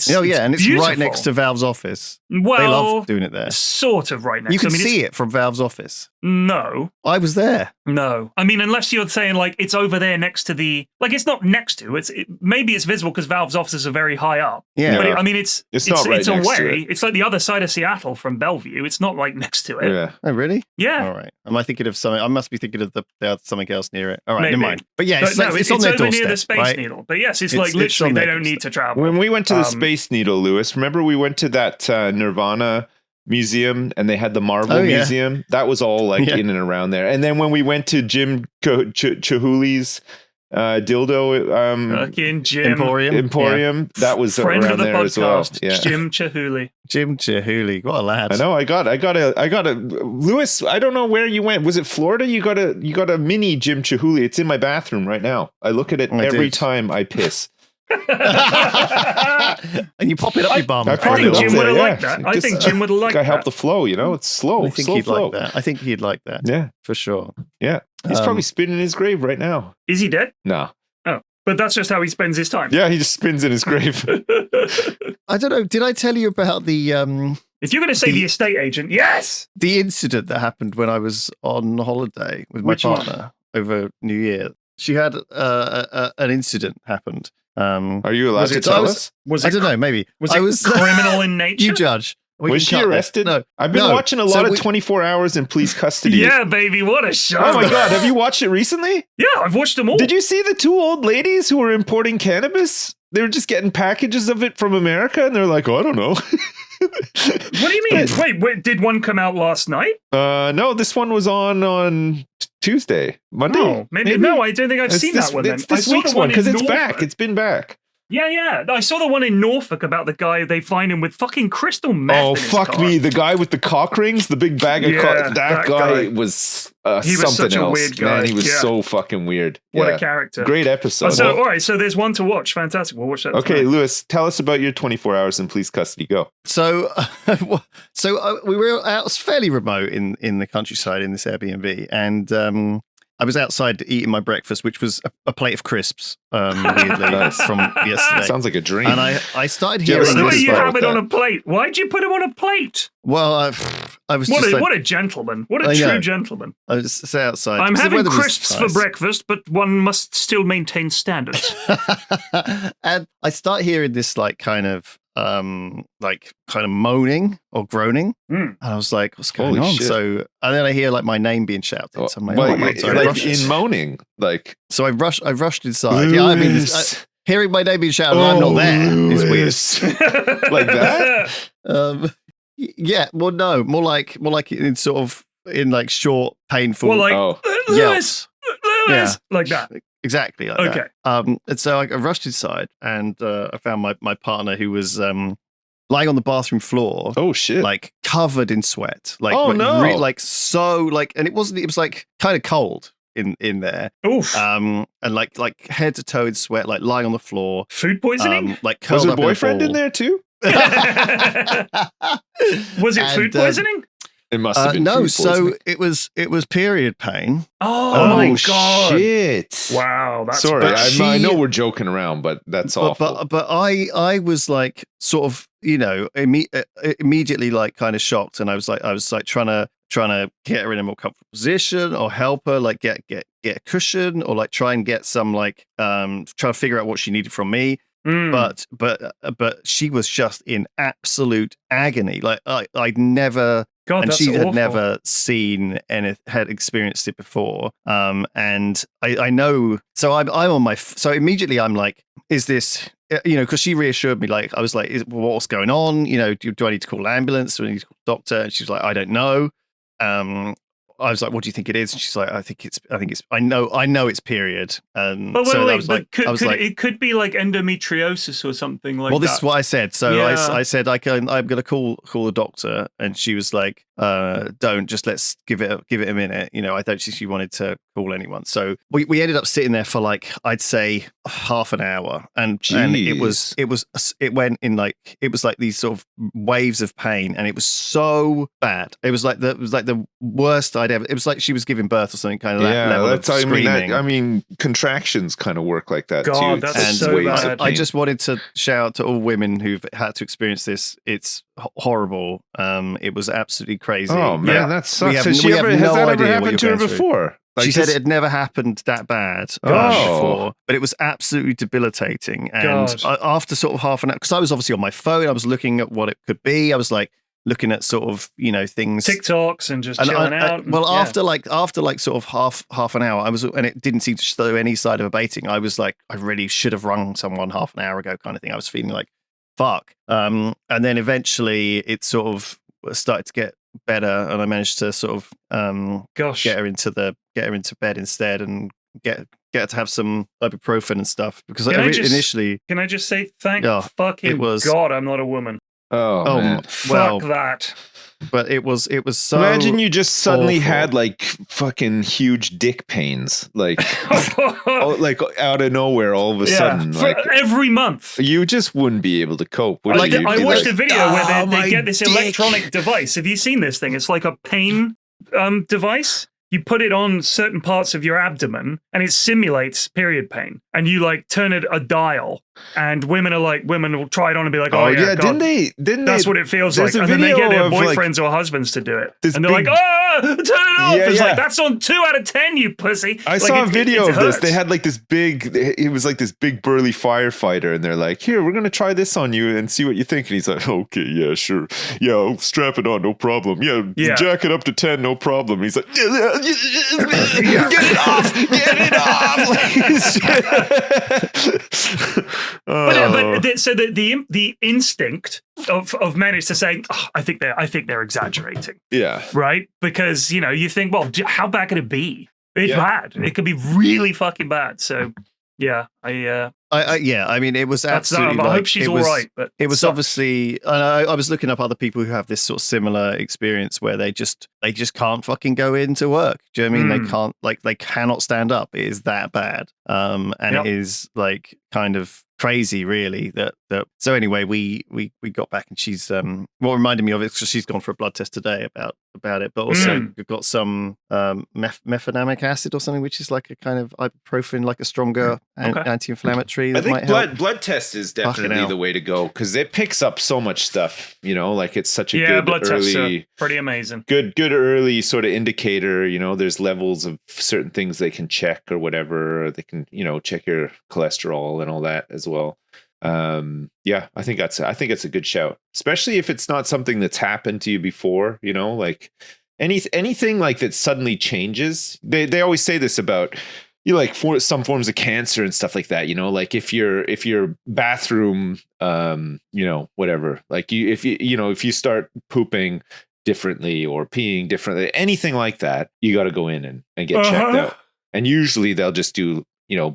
A: it's
C: beautiful.
A: right next to Valve's office.
C: Well,
A: They love doing it there.
C: Sort of right next.
A: You can
C: I mean,
A: see it from Valve's office.
C: No.
A: I was there.
C: No. I mean, unless you're saying like it's over there next to the it's not next to. Maybe it's visible because Valve's offices are very high up.
A: Yeah.
C: But it's
B: not right
C: it's
B: next to
C: away.
B: it.
C: It's like the other side of Seattle from Bellevue. It's not like next to it.
B: Yeah.
A: Oh, really?
C: Yeah.
A: All right. Am I thinking of something? I must be thinking of something else near it. All right,
C: Maybe.
A: never mind. But yeah,
C: But no,
A: it's on their
C: over
A: doorstep,
C: near the Space
A: right?
C: Needle. But yes, it's
A: It's-
C: like
A: it's
C: literally
A: on
C: they
A: their
C: don't need to travel.
B: When we went to the Space Needle, Lewis, remember we went to that Nirvana museum and they had the Marvel museum? That was all like in and around there. And then when we went to Jim Chihuli's dildo
C: Fucking Jim.
B: Emporium, that was
C: Friend
B: around
C: of the
B: there as well.
C: podcast,
B: Yeah.
C: Jim Chihuly.
A: Jim Chihuly. What a lad.
B: I know. I got a Lewis. I don't know where you went. Was it Florida? You got a mini Jim Chihuly. It's in my bathroom right now. I look at it every time I piss.
A: And you pop it up your bum.
B: I
C: I
B: probably
C: think
B: love
C: Jim
B: it,
C: would have
B: yeah.
C: liked that. I
B: Just,
C: think Jim would have liked
B: Gotta help
C: that.
B: the flow, It's slow.
A: I think
B: slow
A: he'd
B: flow.
A: like that. I think he'd like that.
B: Yeah,
A: for sure.
B: yeah. He's probably spinning in his grave right now.
C: Is he dead?
B: No.
C: Oh, but that's just how he spends his time.
B: Yeah, he just spins in his grave.
A: I don't know. Did I tell you about the
C: If you're going to say the estate agent, yes.
A: the incident that happened when I was on holiday with my
C: Which one?
A: partner over New Year? She had an incident happened.
B: Are you allowed
C: Was
B: to
C: it-
B: tell
A: was-
B: us?
C: Was
A: I
C: it,
A: don't know. Maybe
C: was
A: I
C: it
A: was
C: criminal in nature?
A: You judge. We
B: Was
A: can
B: she
A: cut this.
B: arrested?
A: No,
B: I've been
A: no.
B: watching a
A: So
B: lot of
A: we-
B: 24 Hours in Police Custody.
C: Yeah, baby, what a show.
B: Oh my God, have you watched it recently?
C: Yeah, I've watched them all.
B: Did you see the two old ladies who were importing cannabis? They were just getting packages of it from America, and they're like, "Oh, I don't know."
C: What do you mean? Wait, did one come out last night?
B: No, this one was on Tuesday, Monday.
C: Oh, maybe. No, I don't think I've
B: It's
C: seen
B: this,
C: that one. Then
B: It's
C: I
B: this
C: saw
B: week's
C: the
B: one because
C: in
B: it's back.
C: Norfolk.
B: It's been back.
C: Yeah. I saw the one in Norfolk about the guy they find him with fucking crystal meth.
B: Oh,
C: in his
B: fuck
C: car.
B: me. The guy with the cock rings, the big bag of
C: Yeah,
B: cock. That
C: that
B: guy
C: guy.
B: was
C: He was
B: something
C: such a
B: else.
C: weird guy.
B: Man, he was
C: Yeah.
B: so fucking weird.
C: What
B: Yeah.
C: a character.
B: Great episode.
C: So, all right, so there's one to watch. Fantastic. We'll watch that.
B: Okay,
C: tonight.
B: Lewis, tell us about your 24 hours in police custody. Go.
A: So, we were out fairly remote in the countryside in this Airbnb, and I was outside eating my breakfast, which was a plate of crisps, weirdly,
B: Nice.
A: from yesterday.
B: Sounds like a dream.
A: And I started
B: Do you ever
A: hearing
C: So
B: see
A: this.
C: you
B: part
C: have
B: with
C: it on
B: that.
C: a plate. Why'd you put him on a plate?
A: Well, I was just
C: What a gentleman. What a
A: I
C: true
A: know.
C: gentleman.
A: I was just outside.
C: I'm
A: 'cause the
C: having
A: weather was
C: crisps for
A: nice.
C: breakfast, but one must still maintain standards.
A: And I start hearing this kind of moaning or groaning,
C: Mm.
A: and I was like, "What's going
B: Holy
A: on?"
B: shit.
A: So, and then I hear my name being shouted. So I'm like,
B: Well,
A: "Oh my God." So I
B: like
A: rushed-
B: in moaning, like
A: So I rushed inside. Yeah, I mean,
B: Lewis.
A: hearing my name being shouted, and I'm not there. Is weird.
B: Lewis. Like that?
A: Yeah. Well, no, more like in sort of in short, painful.
C: Well, like,
B: Oh.
C: Lewis,
A: yelps.
C: Lewis, like that.
A: Exactly like
C: Okay.
A: that. And so I rushed inside, and I found my partner who was lying on the bathroom floor,
B: Oh shit.
A: covered in sweat.
B: Oh, no.
A: And it wasn't. It was kind of cold in there.
C: Oof.
A: And like head to toe in sweat, lying on the floor.
C: Food poisoning?
B: was
A: Curled
B: her
A: up
B: boyfriend in
A: ball.
B: there too?
C: Was it
A: And,
C: food poisoning?
B: It must have been.
A: no,
B: food
A: so
B: poisoning.
A: it was period pain.
C: Oh, my God.
B: Shit.
C: Wow. That's
B: Sorry,
C: bad.
A: she-
B: I know we're joking around, but that's awful.
A: But I was sort of immediately kind of shocked, and I was trying to get her in a more comfortable position or help her get a cushion or try and get some try to figure out what she needed from me.
C: Mm.
A: But she was just in absolute agony. I'd never.
C: God,
A: And
C: that's
A: she had
C: awful.
A: never seen and had experienced it before. And I know, so I'm on my, so immediately I'm like, is this, because she reassured me, I was like, what's going on? Do I need to call an ambulance? Do I need to call a doctor? And she was like, I don't know. I was like, what do you think it is? And she's like, I think it's, I know it's period.
C: But
A: So
C: wait,
A: I was like,
C: it could be like endometriosis or something like
A: well,
C: that.
A: this is what I said. So
C: Yeah.
A: I said I'm going to call the doctor, and she was like, "Don't, just let's give it a minute." I don't think she wanted to call anyone. So we ended up sitting there for I'd say half an hour, and it went in like it was like these sort of waves of pain, and it was so bad. It was like the worst I'd ever. It was like she was giving birth or something, kind of that level of screaming.
B: I mean, contractions kind of work like that too.
C: That's
B: It's
C: so
B: waves
C: bad.
B: of pain.
A: I just wanted to shout out to all women who've had to experience this. It's horrible. It was absolutely crazy.
B: Oh man,
C: Yeah.
B: that sucks.
A: Has
B: Has
A: that
B: that
A: idea
B: ever
A: what
B: happened to
A: you're
B: her
A: going through.
B: before? Like
A: she said
B: this-
A: it had never happened that bad
B: Oh.
A: before, but it was absolutely debilitating. And
C: God.
A: after sort of half an hour, because I was obviously on my phone, I was looking at what it could be. I was like looking at sort of things,
C: TikToks and just chilling out.
A: after like sort of half an hour, and it didn't seem to show any side of abating. I was like, I really should have rung someone half an hour ago, kind of thing. I was feeling like fuck. And then eventually it sort of started to get better, and I managed to sort of
C: Gosh.
A: get her into bed instead, and get her to have some ibuprofen and stuff, because initially
C: Can I just say thank
A: Yeah,
C: fucking God I'm not a woman.
B: Oh, man.
C: Fuck that.
A: but it was so.
B: Imagine you just suddenly
A: awful.
B: had like fucking huge dick pains, like like out of nowhere all of a sudden.
C: For
B: Like
C: every month.
B: you just wouldn't be able to cope. would
C: Like,
B: you? You'd
C: I
B: be
C: watched
B: like,
C: a video where
B: "Oh,
C: they
B: my
C: get this
B: dick."
C: electronic device. Have you seen this thing? It's like a pain device. You put it on certain parts of your abdomen and it simulates period pain. And you like turn it a dial. And women will try it on and be like, oh yeah, God,
B: Didn't
C: that's
B: they?
C: what it feels
B: there's
C: like.
B: a
C: And then they get
B: video
C: their
B: of, like,
C: boyfriends or husbands to do it.
B: this
C: And they're
B: big-
C: like, turn it off.
B: Yeah,
C: It's
B: yeah.
C: like, that's on 2 out of 10, you pussy.
B: I
C: Like,
B: saw a video of this.
C: hurts.
B: They had like this big, it was like this big burly firefighter, and they're like, here, we're going to try this on you and see what you think. And he's like, okay, yeah, sure. Yeah, I'll strap it on, no problem. Yeah, jack it up to 10, no problem. He's like, get it off, get it off.
C: So the instinct of men is to say, oh, I think they're exaggerating,
B: yeah.
C: right? Because you think, well, how bad could it be? It's
B: Yeah.
C: bad. It could be really fucking bad. So yeah,
A: I mean, it was
C: that's
A: absolutely.
C: I
A: like,
C: hope she's
A: it
C: all
A: was,
C: right. But
A: it was
C: sucks.
A: obviously. And I was looking up other people who have this sort of similar experience where they just can't fucking go into work. Do you know what I mean? They can't, they cannot stand up. It is that bad. And
C: Yep.
A: it is like kind of crazy, really. That so anyway, we got back, and she's what reminded me of it, because she's gone for a blood test today about it, but also we've got some mefenamic acid or something, which is like a kind of ibuprofen, like a stronger anti-inflammatory. That
B: I
A: might
B: think
A: help.
B: blood test is
A: Fucking
B: definitely
A: hell.
B: the way to go, because it picks up so much stuff. Like it's such a good
C: blood tests are
B: early,
C: pretty amazing.
B: good early sort of indicator. There's levels of certain things they can check or whatever. Or they can check your cholesterol and all that as well. I think it's a good shout, especially if it's not something that's happened to you before. Like anything like that suddenly changes. They always say this about for some forms of cancer and stuff like that. Like if your bathroom, whatever, like if you start pooping differently or peeing differently, anything like that, you got to go in and get checked out. And usually they'll just do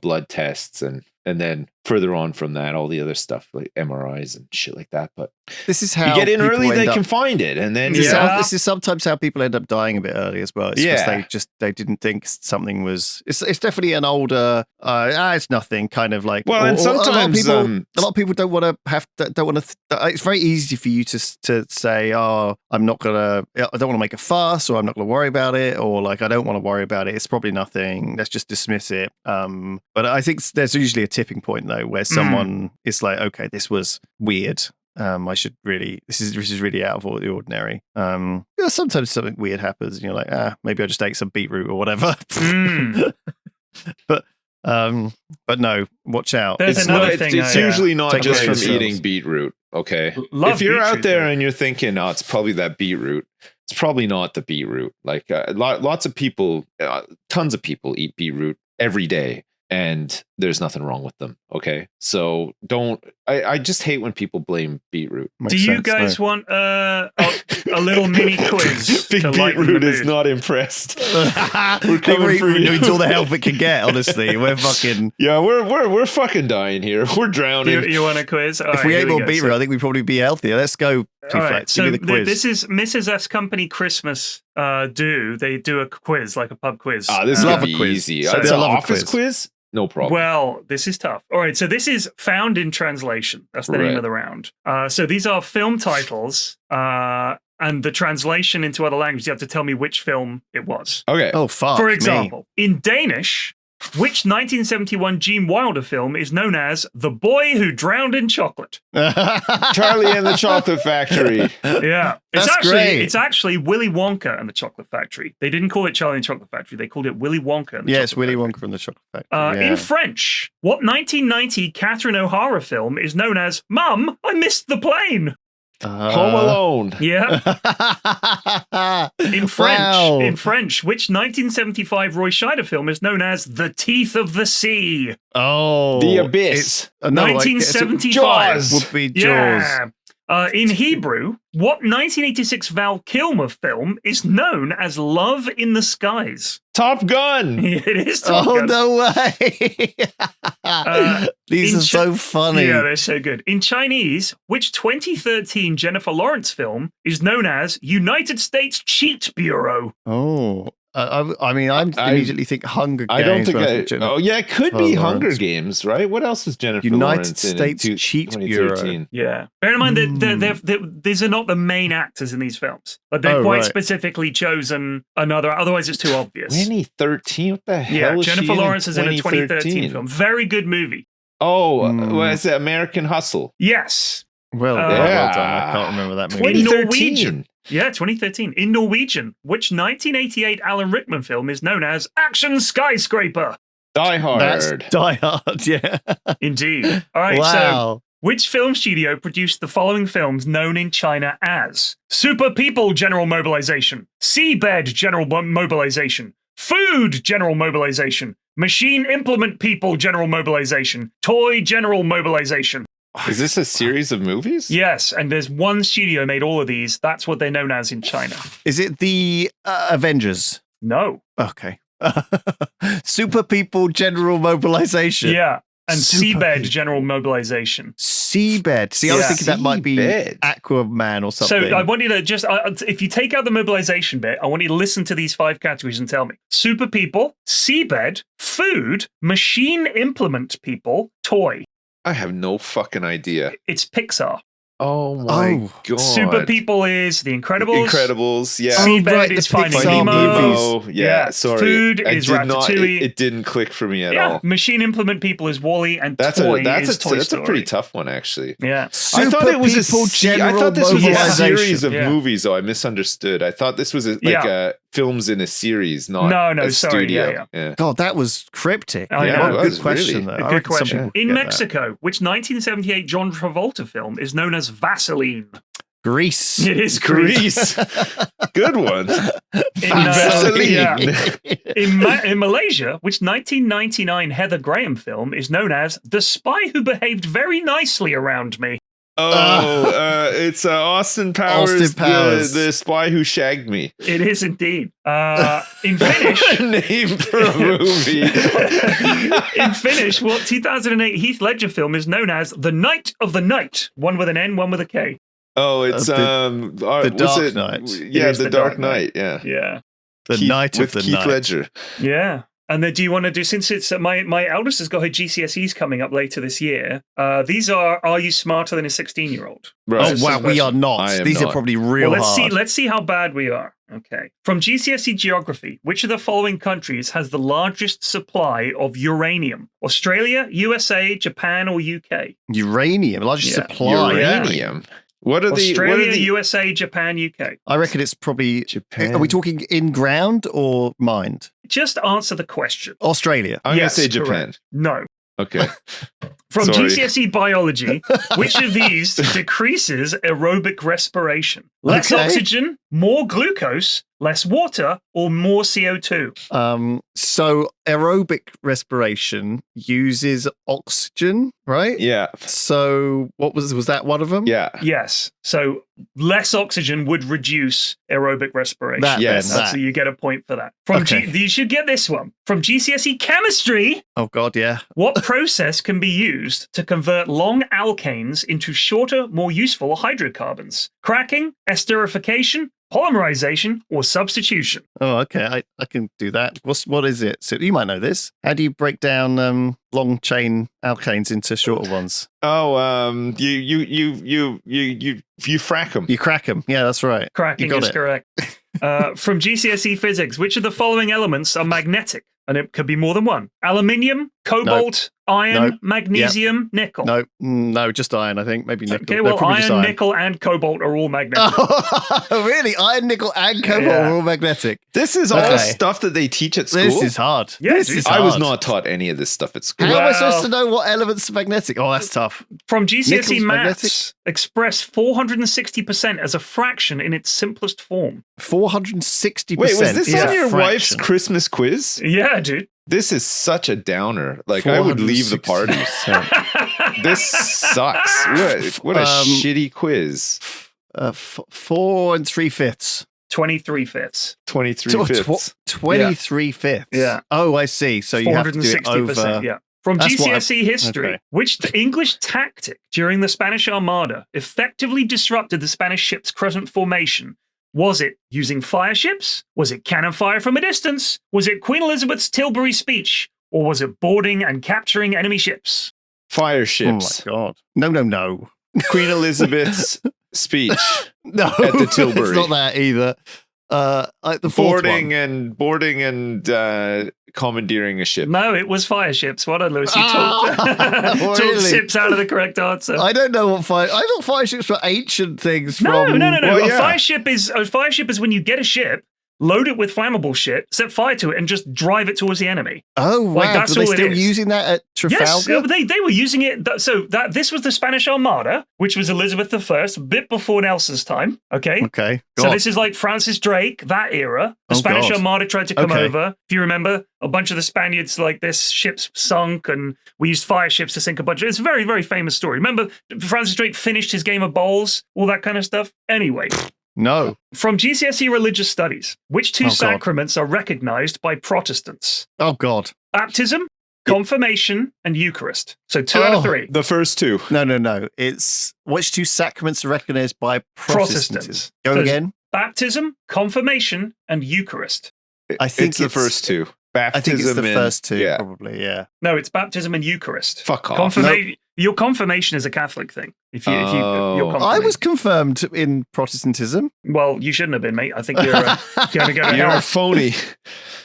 B: blood tests and then further on from that, all the other stuff like MRIs and shit like that. But
A: this is how
B: you get in
A: people
B: early,
A: end
B: they
A: up-
B: can find it, and then
A: This is sometimes how people end up dying a bit early as well. It's
B: Yeah.
A: because they didn't think something was. It's definitely an older. It's nothing kind of like.
B: Well, and sometimes,
A: a lot of people don't want to have. Don't want to. It's very easy for you to say, "Oh, I don't want to make a fuss," or "I'm not going to worry about it," or like, "I don't want to worry about it. It's probably nothing. Let's just dismiss it." But I think there's usually a tipping point though, where someone is like, "Okay, this was weird. I should really. This is really out of the ordinary." Sometimes something weird happens, and you're like, maybe I just ate some beetroot or whatever. But no, watch out.
C: There's
B: it's
C: another
B: not,
C: thing
B: it's
C: I,
B: usually not
A: take
B: just
A: care
B: from
A: of yourselves.
B: eating beetroot. Okay,
C: Love
B: if you're out
C: beetroot,
B: there
C: though.
B: and you're thinking, "Oh, it's probably that beetroot," it's probably not the beetroot. Like lots of people, tons of people eat beetroot every day, and there's nothing wrong with them. Okay, so don't. I just hate when people blame beetroot.
C: Do you guys want a little mini quiz?
B: Big
C: to lighten the
B: beetroot is
C: mood?
B: not impressed.
A: We're
B: coming for you.
A: Needs all the help it can get. Honestly, we're fucking.
B: Yeah, we're fucking dying here. We're drowning.
C: You want a quiz? All
A: If
C: right,
A: we
C: here
A: ate more
C: go.
A: beetroot, I think we'd probably be healthier. Let's go.
C: All right,
A: Two-Flex.
C: so
A: Give me the quiz.
C: this is Mrs. F's company Christmas. They do a quiz, like a pub quiz.
B: This is
A: Love
B: gonna
A: a
B: be
A: quiz.
B: easy.
A: So
B: It's
A: I
B: an
A: love a
B: office
A: quiz.
B: quiz. no problem.
C: Well, this is tough. All right, so this is found in translation. That's the name
B: Right.
C: of the round. So these are film titles, and the translation into other languages. You have to tell me which film it was.
B: Okay.
A: Oh, fuck.
C: For
A: me.
C: example, in Danish, which 1971 Gene Wilder film is known as The Boy Who Drowned in Chocolate?
B: Charlie and the Chocolate Factory.
C: Yeah.
A: That's great.
C: It's actually Willy Wonka and the Chocolate Factory. They didn't call it Charlie and the Chocolate Factory. They called it Willy Wonka and the
A: Yes,
C: Chocolate
A: Willy
C: Factory.
A: Wonka and the Chocolate Factory.
C: In French, what 1990 Catherine O'Hara film is known as Mum, I Missed the Plane?
B: Home Alone.
C: Yeah. In French, which 1975 Roy Scheider film is known as The Teeth of the Sea?
A: Oh.
B: The Abyss.
A: No,
C: 1975.
B: Jaws.
A: Would be Jaws.
C: Yeah. In Hebrew, what 1986 Val Kilmer film is known as Love in the Skies?
B: Top Gun.
C: It is Top
A: Oh,
C: Gun.
A: no way. These
C: in
A: are so funny.
C: Yeah, they're so good. In Chinese, which 2013 Jennifer Lawrence film is known as United States Cheat Bureau?
A: Oh. I mean, I immediately think Hunger Games.
B: I don't think
A: when
B: I.
A: Jennifer
B: Oh, yeah, it could be
A: Lawrence.
B: Hunger Games, right? What else is Jennifer
A: United
B: Lawrence
A: States
B: in
A: Cheat
B: 2013?
C: Yeah. Bear in mind that these are not the main actors in these films. Like they've
A: Oh,
C: quite
A: right.
C: specifically chosen another, otherwise it's too obvious.
B: 2013? What the hell
C: Yeah,
B: is she
C: Jennifer Lawrence is in a
B: 2013?
C: 2013 film. Very good movie.
B: Oh, what is it? American Hustle.
C: Yes.
A: Well,
C: Yeah.
A: well done. I can't remember that movie.
B: 2013.
C: Yeah, 2013. In Norwegian, which 1988 Alan Rickman film is known as Action Skyscraper?
B: Die Hard.
A: That's Die Hard, yeah.
C: Indeed. All right, so
A: Wow.
C: which film studio produced the following films known in China as Super People General Mobilization, Seabed General Mobilization, Food General Mobilization, Machine Implement People General Mobilization, Toy General Mobilization.
B: Is this a series of movies?
C: Yes, and there's one studio made all of these. That's what they're known as in China.
A: Is it the Avengers?
C: No.
A: Okay. Super People General Mobilization.
C: Yeah. And
A: Super
C: Seabed
A: People.
C: General Mobilization.
A: Seabed. See, I was
C: Yeah.
A: thinking that might be
B: Seabed.
A: Aquaman or something.
C: So I want you to just, if you take out the mobilization bit, I want you to listen to these 5 categories and tell me. Super People, Seabed, Food, Machine Implement People, Toy.
B: I have no fucking idea.
C: It's Pixar.
B: Oh my god.
C: Super People is The Incredibles.
B: Incredibles, yeah.
C: Seabed
A: right,
C: is
A: the
C: Finding
A: Pixar
C: Nemo.
A: movies.
B: Yeah, sorry.
C: Food is Ratatouille.
B: It didn't click for me at
C: Yeah,
B: all.
C: Machine Implement People is Wall-E, and
B: That's
C: Toy
B: a that's
C: is
B: a
C: Toy
B: that's
C: Story.
B: a pretty tough one actually.
C: Yeah.
B: I thought it was
A: People
B: I thought this was a
A: Mobilization.
B: series of
C: Yeah.
B: movies though. I misunderstood. I thought this was films in a series, not
C: No,
B: a
C: sorry,
B: studio.
C: yeah.
A: God, that was cryptic.
C: I
B: Yeah,
C: know.
B: it
A: What a
B: was
A: good question,
B: really.
A: though.
C: A
A: I
C: good
A: reckon some
C: question.
A: people
C: In
A: get that.
C: Mexico, which 1978 John Travolta film is known as Vaseline?
A: Greece.
C: It is Greece.
B: Good one.
A: Vaseline.
C: yeah. In Malaysia, which 1999 Heather Graham film is known as The Spy Who Behaved Very Nicely Around Me?
B: It's Austin Powers,
A: Austin Powers.
B: The spy who shagged me.
C: It is indeed. In Finnish,
B: Name for a movie.
C: in Finnish, what 2008 Heath Ledger film is known as The Night of the Night? One with an N, one with a K.
B: Oh, it's
A: The
B: what's
A: Dark
B: it?
A: Knight.
B: Yeah,
C: It is
B: The Dark Knight. Yeah,
C: Yeah.
A: The Night
B: with
A: of the
B: Keith
A: Night.
B: Ledger.
C: Yeah. And then do you want to do, since it's my eldest has got her GCSEs coming up later this year, these are you smarter than a 16-year-old?
B: Right.
A: Oh, wow, we are not.
B: I am
A: These are
B: not.
A: probably real
C: Well,
A: hard.
C: let's see how bad we are. Okay. From GCSE Geography, which of the following countries has the largest supply of uranium? Australia, USA, Japan, or UK?
A: Uranium, largest
C: Yeah.
A: supply.
B: Uranium. What are
C: Australia,
B: the
C: USA, Japan, UK.
A: I reckon it's probably.
B: Japan?
A: Are we talking in ground or mined?
C: Just answer the question.
A: Australia.
B: I'm
C: Yes,
B: gonna say Japan.
C: correct. No.
B: Okay.
C: From
B: Sorry.
C: GCSE Biology, which of these decreases aerobic respiration? Less
A: Okay.
C: oxygen, more glucose, less water, or more CO2?
A: So aerobic respiration uses oxygen, right?
B: Yeah.
A: So what was that one of them?
B: Yeah.
C: Yes. So less oxygen would reduce aerobic respiration.
A: That
B: Yes.
A: then, that.
C: So you get a point for that. From
A: Okay.
C: you should get this one. From GCSE Chemistry,
A: Oh God, yeah.
C: what process can be used to convert long alkanes into shorter, more useful hydrocarbons? Cracking, esterification, polymerization, or substitution.
A: Oh, okay. I can do that. What is it? So you might know this. How do you break down long chain alkanes into shorter ones?
B: Oh, you frack them.
A: You crack them. Yeah, that's right.
C: Cracking is correct. From GCSE physics, which of the following elements are magnetic? And it could be more than one. Aluminium, cobalt, iron, magnesium, nickel.
A: No, just iron, I think. Maybe nickel.
C: Okay, well, iron, nickel, and cobalt are all magnetic.
A: Oh, really? Iron, nickel, and cobalt are all magnetic.
B: This is all stuff that they teach at school?
A: This is hard.
C: Yeah,
A: this is hard.
B: I was not taught any of this stuff at school.
A: How am I supposed to know what elements are magnetic? Oh, that's tough.
C: From GCSE
A: Nickel's
C: maths, express 460% as a fraction in its simplest form.
A: 460%.
B: Wait, was this on your
A: fraction.
B: wife's Christmas quiz?
C: Yeah, dude.
B: This is such a downer. Like, I would leave the party. This sucks. What a shitty quiz.
A: 4 3/5.
C: 23/5.
B: 23/5.
A: 23/5.
C: Yeah.
A: Oh, I see. So you have to do it over.
C: Yeah. From
A: That's
C: GCSE history,
A: okay.
C: which English tactic during the Spanish Armada effectively disrupted the Spanish ship's crescent formation? Was it using fire ships? Was it cannon fire from a distance? Was it Queen Elizabeth's Tilbury speech? Or was it boarding and capturing enemy ships?
B: Fire
A: Oh
B: ships.
A: my god. No.
B: Queen Elizabeth's speech
A: No.
B: at the Tilbury.
A: It's not that either. Like the
B: boarding and commandeering a ship.
C: No, it was fire ships. What on Lewis? You
A: Ah,
C: talked
A: really?
C: ships out of the correct answer.
A: I don't know what fire. I thought fire ships were ancient things.
C: No.
A: from...
B: Well,
C: A
B: yeah.
C: fire ship is when you get a ship, load it with flammable shit, set fire to it, and just drive it towards the enemy.
A: Oh wow!
C: Like, that's
A: Are they
C: all it
A: still
C: is.
A: using that at Trafalgar?
C: Yes, they were using it. This was the Spanish Armada, which was Elizabeth I, a bit before Nelson's time. Okay.
A: Okay.
C: So
A: God.
C: this is like Francis Drake, that era. The Spanish
A: God.
C: Armada tried to come
A: Okay.
C: over. If you remember, a bunch of the Spaniards, like this ships sunk, and we used fire ships to sink a bunch of. It's a very, very famous story. Remember, Francis Drake finished his game of bowls, all that kind of stuff. Anyway.
A: No.
C: From GCSE religious studies, which two
A: Oh, God.
C: sacraments are recognized by Protestants?
A: Oh God.
C: Baptism, confirmation, and Eucharist. So 2 out of 3.
B: The first two.
A: No. It's which two sacraments are recognized by Protestants?
C: Protestants.
A: Go
C: So
A: again.
C: Baptism, confirmation, and Eucharist.
A: I think
B: it's the first two. Baptism
A: I think it's the
B: and-
A: first two,
B: Yeah.
A: probably. Yeah.
C: No, it's baptism and Eucharist.
B: Fuck off.
C: Your confirmation is a Catholic thing. If you your
B: Oh.
C: confirmation.
A: I was confirmed in Protestantism.
C: Well, you shouldn't have been, mate. I think you're going to go to
B: You're
C: hell.
B: a phony.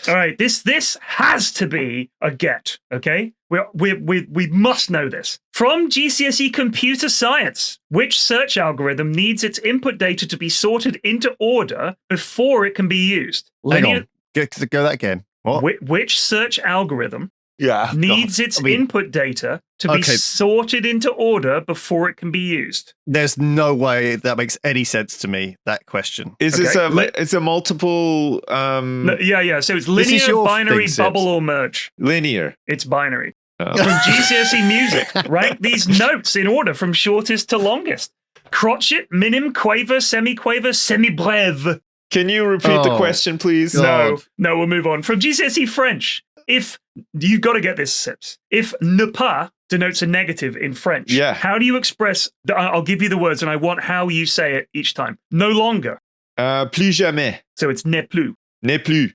C: All right, this has to be a get. Okay, we must know this from GCSE computer science. Which search algorithm needs its input data to be sorted into order before it can be used?
A: Hang on. Go that again. What?
C: Which search algorithm
B: Yeah.
C: needs its input data to be sorted into order before it can be used?
A: There's no way that makes any sense to me, that question.
B: Is this it's a multiple
C: Yeah. So it's
A: This is
C: linear,
A: your
C: binary,
A: thing, Sips.
C: bubble, or merge.
B: linear?
C: It's binary.
B: Oh.
C: From GCSE music, rank these notes in order from shortest to longest. Crotchet, minim, quaver, semi-quaver, semi-breve.
B: Can you repeat the
A: Oh.
B: question, please?
A: God.
C: No, we'll move on. From GCSE French, if you got to get this, Sips. If ne pas denotes a negative in French,
B: Yeah.
C: how do you express? I'll give you the words, and I want how you say it each time. No longer.
B: Plus jamais.
C: So it's ne plus.
B: Ne plus.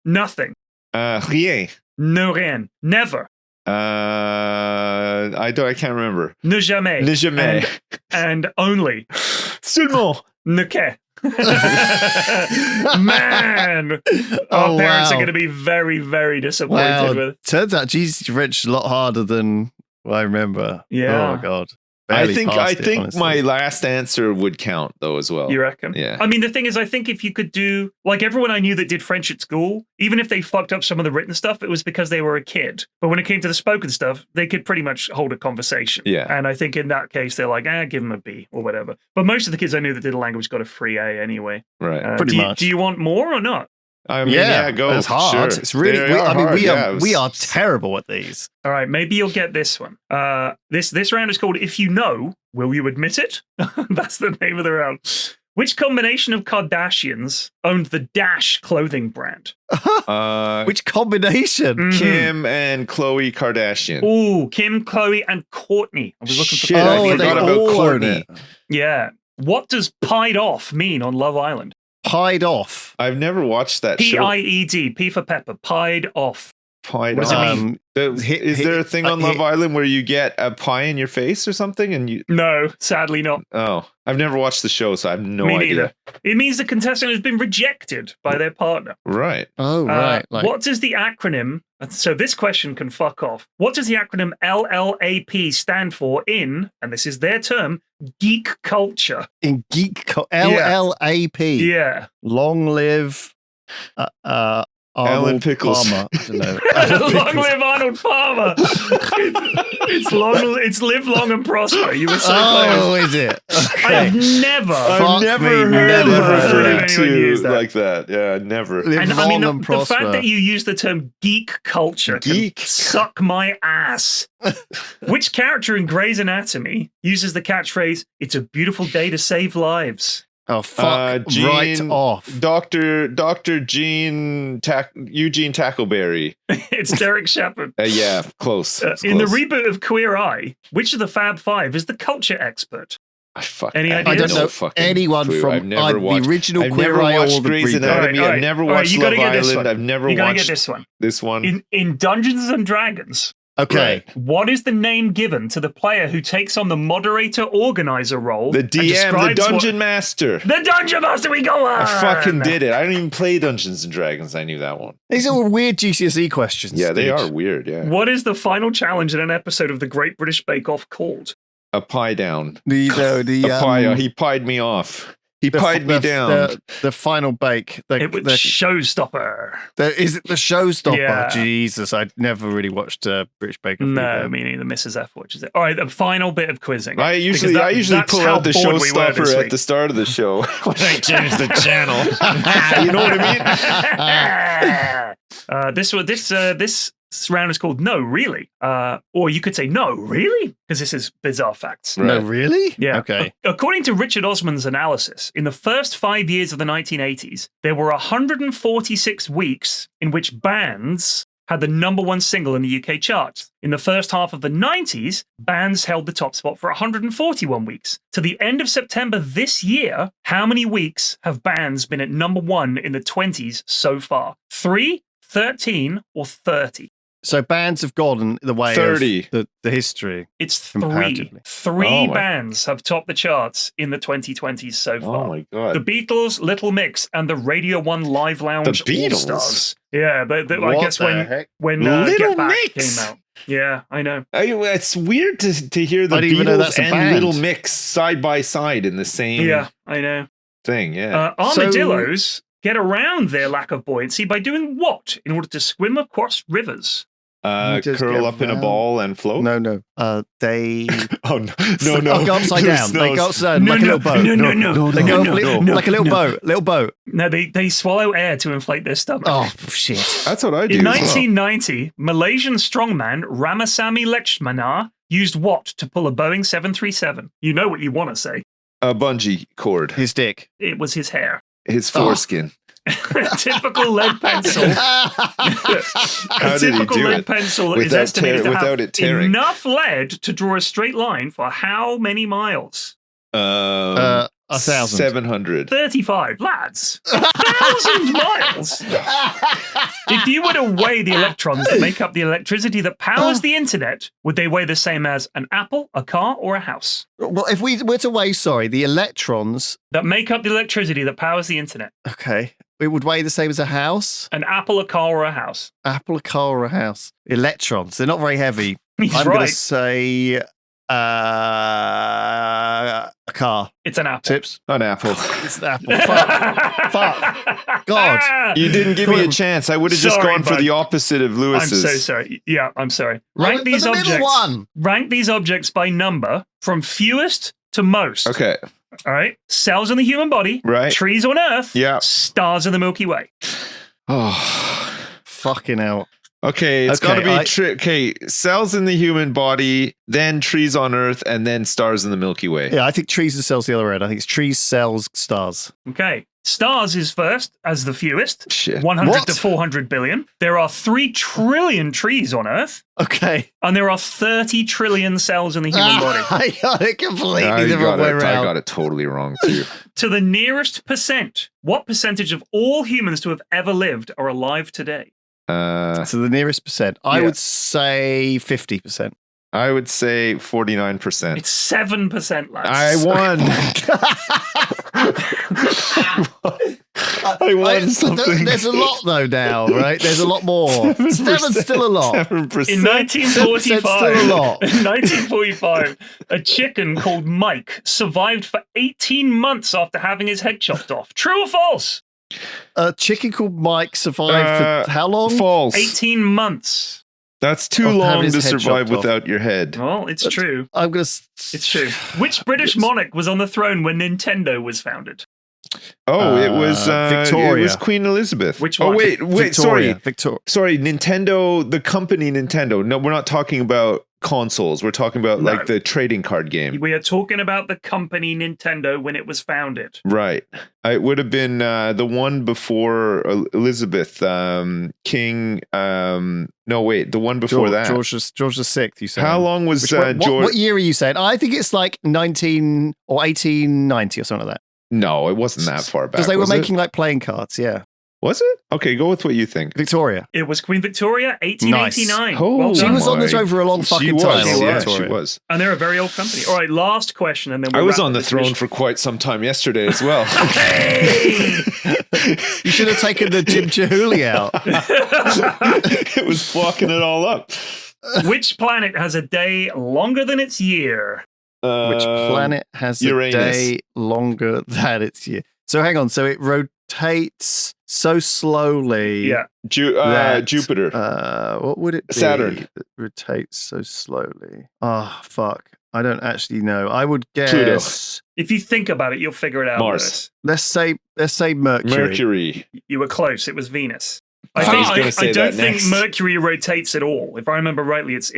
C: Nothing.
B: Rien.
C: Ne rien. Never.
B: I can't remember.
C: Ne jamais.
B: Ne jamais.
C: And only.
B: Seulement.
C: Ne que. Man, our
A: Oh,
C: parents are
A: wow.
C: going to be very, very disappointed
A: Wow.
C: with.
A: Turns out Jesus French is a lot harder than I remember.
C: Yeah.
A: Oh God.
B: I
A: Barely
B: think
A: passed it, honestly.
B: my last answer would count though as well.
C: You reckon?
B: Yeah.
C: I mean, the thing is, I think if you could do, like everyone I knew that did French at school, even if they fucked up some of the written stuff, it was because they were a kid. But when it came to the spoken stuff, they could pretty much hold a conversation.
B: Yeah.
C: And I think in that case, they're like, give them a B or whatever. But most of the kids I knew that did a language got a free A anyway.
B: Right.
A: Pretty much.
C: Do you want more or not?
B: I mean, yeah, go.
A: It's hard.
B: Sure.
A: It's really.
B: They are hard,
A: We
B: yeah.
A: are terrible at these.
C: All right, maybe you'll get this one. This round is called If You Know, Will You Admit It? That's the name of the round. Which combination of Kardashians owned the Dash clothing brand?
A: Which combination?
C: Mhm.
B: Kim and Khloe Kardashian.
C: Ooh, Kim, Chloe, and Courtney. I was looking for
B: Shit,
C: Courtney.
B: I
A: they
B: forgot about
A: all own
B: Courtney.
A: it.
C: Yeah. What does pied off mean on Love Island?
A: Pied off.
B: I've never watched that show.
C: P-I-E-D, P for pepper, pied off.
B: Pied
C: What does it
B: off.
C: mean?
B: Is there a thing on Love Island where you get a pie in your face or something? And you?
C: No, sadly not.
B: Oh, I've never watched the show, so I have no
C: Me
B: idea.
C: neither. It means the contestant has been rejected by their partner.
B: Right.
A: Oh, right.
C: What does the acronym, so this question can fuck off. What does the acronym LLAP stand for in, and this is their term, geek culture?
A: In LLAP.
C: Yeah.
A: Long live
B: Alan
A: Arnold
B: Pickles.
A: Palmer. I don't know.
C: Long live Arnold Palmer. It's live long and prosper. You were so close.
A: Is it?
C: I have never.
B: I've never heard
C: never
B: it
C: heard
B: referred
C: anyone use
B: to
C: that.
B: like that. Yeah, never.
A: Live
C: And I
A: long
C: mean,
A: and
C: the
A: prosper.
C: fact that you use the term geek culture can suck my ass. Which character in Grey's Anatomy uses the catchphrase, "It's a beautiful day to save lives"?
A: Oh, fuck right off.
B: Dr. Eugene Tackleberry.
C: It's Derek Shepherd.
B: Yeah, close.
C: In the reboot of Queer Eye, which of the Fab Five is the culture expert?
B: Any
C: idea?
A: I don't know anyone
B: clue.
A: from
B: I've never watched,
A: the original
B: I've
A: Queer
B: never
A: Eye
B: watched
A: or the
B: Grey's
A: reboot.
B: Anatomy. I've never watched Love Island. I've never
C: You gotta
B: watched
C: get this one.
B: This one.
C: In Dungeons and Dragons.
A: Okay.
B: Right.
C: What is the name given to the player who takes on the moderator organizer role?
B: The DM, the Dungeon Master.
C: The Dungeon Master, we go on!
B: I fucking did it. I don't even play Dungeons and Dragons. I knew that one.
A: These are weird GCSE questions.
B: Yeah, they
A: dude.
B: are weird, yeah.
C: What is the final challenge in an episode of the Great British Bake Off called?
B: A pie down.
A: The
B: pie, he pied me off. He pied me down.
A: The final bake.
C: It was Showstopper.
A: Is it the Showstopper?
C: Yeah.
A: Jesus, I'd never really watched British Bake Off.
C: No, me neither. Mrs. F watches it. All right, the final bit of quizzing.
B: I usually pull out the Showstopper at the start of the show when I change the channel. You know what I mean?
C: This round is called No Really. Or you could say No Really? Because this is bizarre facts.
A: Right. No, really?
C: Yeah.
A: Okay.
C: According to Richard Osman's analysis, in the first 5 years of the 1980s, there were 146 weeks in which bands had the #1 single in the UK charts. In the first half of the 90s, bands held the top spot for 141 weeks. To the end of September this year, how many weeks have bands been at #1 in the 20s so far? 3, 13, or 30?
A: So bands have gone the way
B: 30.
A: of the history.
C: It's 3.
A: Comparatively.
C: 3 bands have topped the charts in the 2020s so far.
B: Oh my God.
C: The Beatles, Little Mix, and the Radio 1 Live Lounge
B: The Beatles?
C: All-Stars. Yeah, I guess
A: heck?
C: when
B: Little
C: Get Back
B: Mix?
C: came out. Yeah, I know.
B: It's weird to hear the
A: I didn't even know
B: Beatles
A: that's a
B: and
A: band.
B: Little Mix side by side in the same
C: Yeah, I know.
B: thing. Yeah.
C: Armadillos get around their lack of buoyancy by doing what in order to swim across rivers?
A: Just
B: Curl
A: get
B: up in a
A: round.
B: ball and float.
A: No. They
B: Oh no!
A: I'll go upside down. They go upside like a little boat.
C: No.
A: They go like a little boat.
C: No, they swallow air to inflate their stomach.
A: Oh shit!
B: That's what I do.
C: In
B: as well.
C: 1990, Malaysian strongman Ramasamy Lechmana used what to pull a Boeing 737? You know what you want to say.
B: A bungee cord.
A: His dick.
C: It was his hair.
B: His foreskin.
C: Typical lead pencil.
B: How
C: A
B: did he
C: typical
B: do
C: lead
B: it?
C: pencil is
B: Without
C: estimated to
B: without
C: have
B: it tearing.
C: enough lead to draw a straight line for how many miles?
A: 1,000.
B: 700.
C: 35. Lads, 1,000 miles. If you were to weigh the electrons that make up the electricity that powers the internet, would they weigh the same as an apple, a car, or a house?
A: Well, if we were to weigh, the electrons.
C: That make up the electricity that powers the internet.
A: Okay, it would weigh the same as a house.
C: An apple, a car, or a house?
A: Apple, a car, or a house. Electrons. They're not very heavy.
C: He's
A: I'm going
C: right.
A: to say a car.
C: It's an apple.
A: Tips.
B: An apple.
A: It's an apple. Fuck. God.
B: You didn't give me a chance. I would have just
C: Sorry,
B: gone for
C: bud.
B: the opposite of
C: I'm
B: Lewis's.
C: so sorry. Yeah, I'm sorry.
A: I went for the middle one.
C: Rank these objects by number from fewest to most.
B: Okay.
C: All right. Cells in the human body.
B: Right.
C: Trees on Earth.
B: Yeah.
C: Stars in the Milky Way.
B: Oh.
A: Fucking hell.
B: Okay, it's
A: Okay,
B: got to be cells in the human body, then trees on Earth, and then stars in the Milky Way.
A: Yeah, I think trees and cells the other end. I think it's trees, cells, stars.
C: Okay. Stars is first as the fewest,
B: Shit.
C: 100
A: What?
C: to 400 billion. There are 3 trillion trees on Earth,
A: Okay.
C: and there are 30 trillion cells in the human body.
A: I got it completely
B: I
A: the wrong way
B: I
A: around.
B: got it totally wrong too.
C: To the nearest percent, what percentage of all humans to have ever lived are alive today?
B: Uh,
A: To the nearest percent. I
C: Yeah.
A: would say 50%.
B: I would say 49%.
C: It's 7%, lads.
B: I won. I won something.
A: There's a lot though now, right? There's a lot more. 7's still a lot.
B: 7%.
C: In
A: 7%'s still a
C: 1945,
A: lot.
C: in 1945, a chicken called Mike survived for 18 months after having his head chopped off. True or false?
A: A chicken called Mike survived for how long?
B: False.
C: 18 months.
B: That's too
A: Have
B: long
A: his
B: to
A: head
B: survive
A: chopped off.
B: without your head.
C: Well, it's true.
A: I'm gonna.
C: It's true. Which British monarch was on the throne when Nintendo was founded?
B: Oh, it was
A: Victoria.
B: It was Queen Elizabeth.
C: Which
B: Oh
C: one?
B: wait,
A: Victoria.
B: sorry. Sorry, Nintendo, the company Nintendo. No, we're not talking about consoles. We're talking about
C: No.
B: like the trading card game.
C: We are talking about the company Nintendo when it was founded.
B: Right. It would have been the one before Elizabeth, King. No, wait, the one before that.
A: George the Sixth. You said.
B: How long was
A: Which one-
B: George?
A: what year are you saying? I think it's like 19 or 1890 or something like that.
B: No, it wasn't that far back.
A: Because they were
B: was it?
A: making like playing cards. Yeah.
B: Was it? Okay, go with what you think.
A: Victoria.
C: It was Queen Victoria, 1889.
B: Nice. Oh,
C: Well
A: She
C: done.
A: was on the
B: my-
A: throne for a long
B: She
A: fucking
B: was.
A: time.
C: She
B: Yeah,
C: was.
B: she
A: Victoria.
B: was.
C: And they're a very old company. All right, last question, and then
B: I
C: we'll
B: was
C: wrap
B: on the
C: this
B: throne
C: mission.
B: for quite some time yesterday as well.
C: Hey!
A: You should have taken the Jim Chihuly out.
B: It was blocking it all up.
C: Which planet has a day longer than its year?
A: Which planet has
B: Uranus.
A: a day longer than its year? So hang on. So it rotates so slowly.
C: Yeah.
A: that,
B: Jupiter.
A: What would it be?
B: Saturn.
A: That rotates so slowly. Oh fuck! I don't actually know. I would guess.
B: Pluto.
C: If you think about it, you'll figure it out.
B: Mars.
C: Lewis.
A: Let's say Mercury.
B: Mercury.
C: You were close. It was Venus.
B: I was gonna say
C: I don't
B: that
C: think
B: next.
C: Mercury rotates at all. If I remember rightly, it's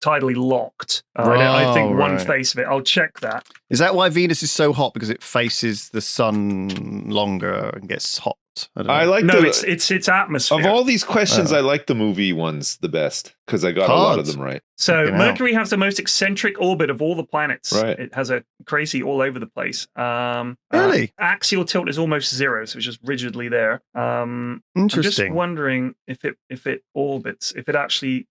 C: tidally locked. I think one
A: right.
C: face of it. I'll check that.
A: Is that why Venus is so hot? Because it faces the sun longer and gets hot. I don't know.
B: I like
C: No,
B: the.
C: it's atmosphere.
B: Of all these questions,
A: Oh.
B: I like the movie ones the best because I got a lot of
A: Cards.
B: them right.
C: So
A: Fucking hell.
C: Mercury has the most eccentric orbit of all the planets.
B: Right.
C: It has a crazy all over the place.
A: Really?
C: Axial tilt is almost zero, so it's just rigidly there. I'm just
A: Interesting.
C: wondering if it orbits, if it actually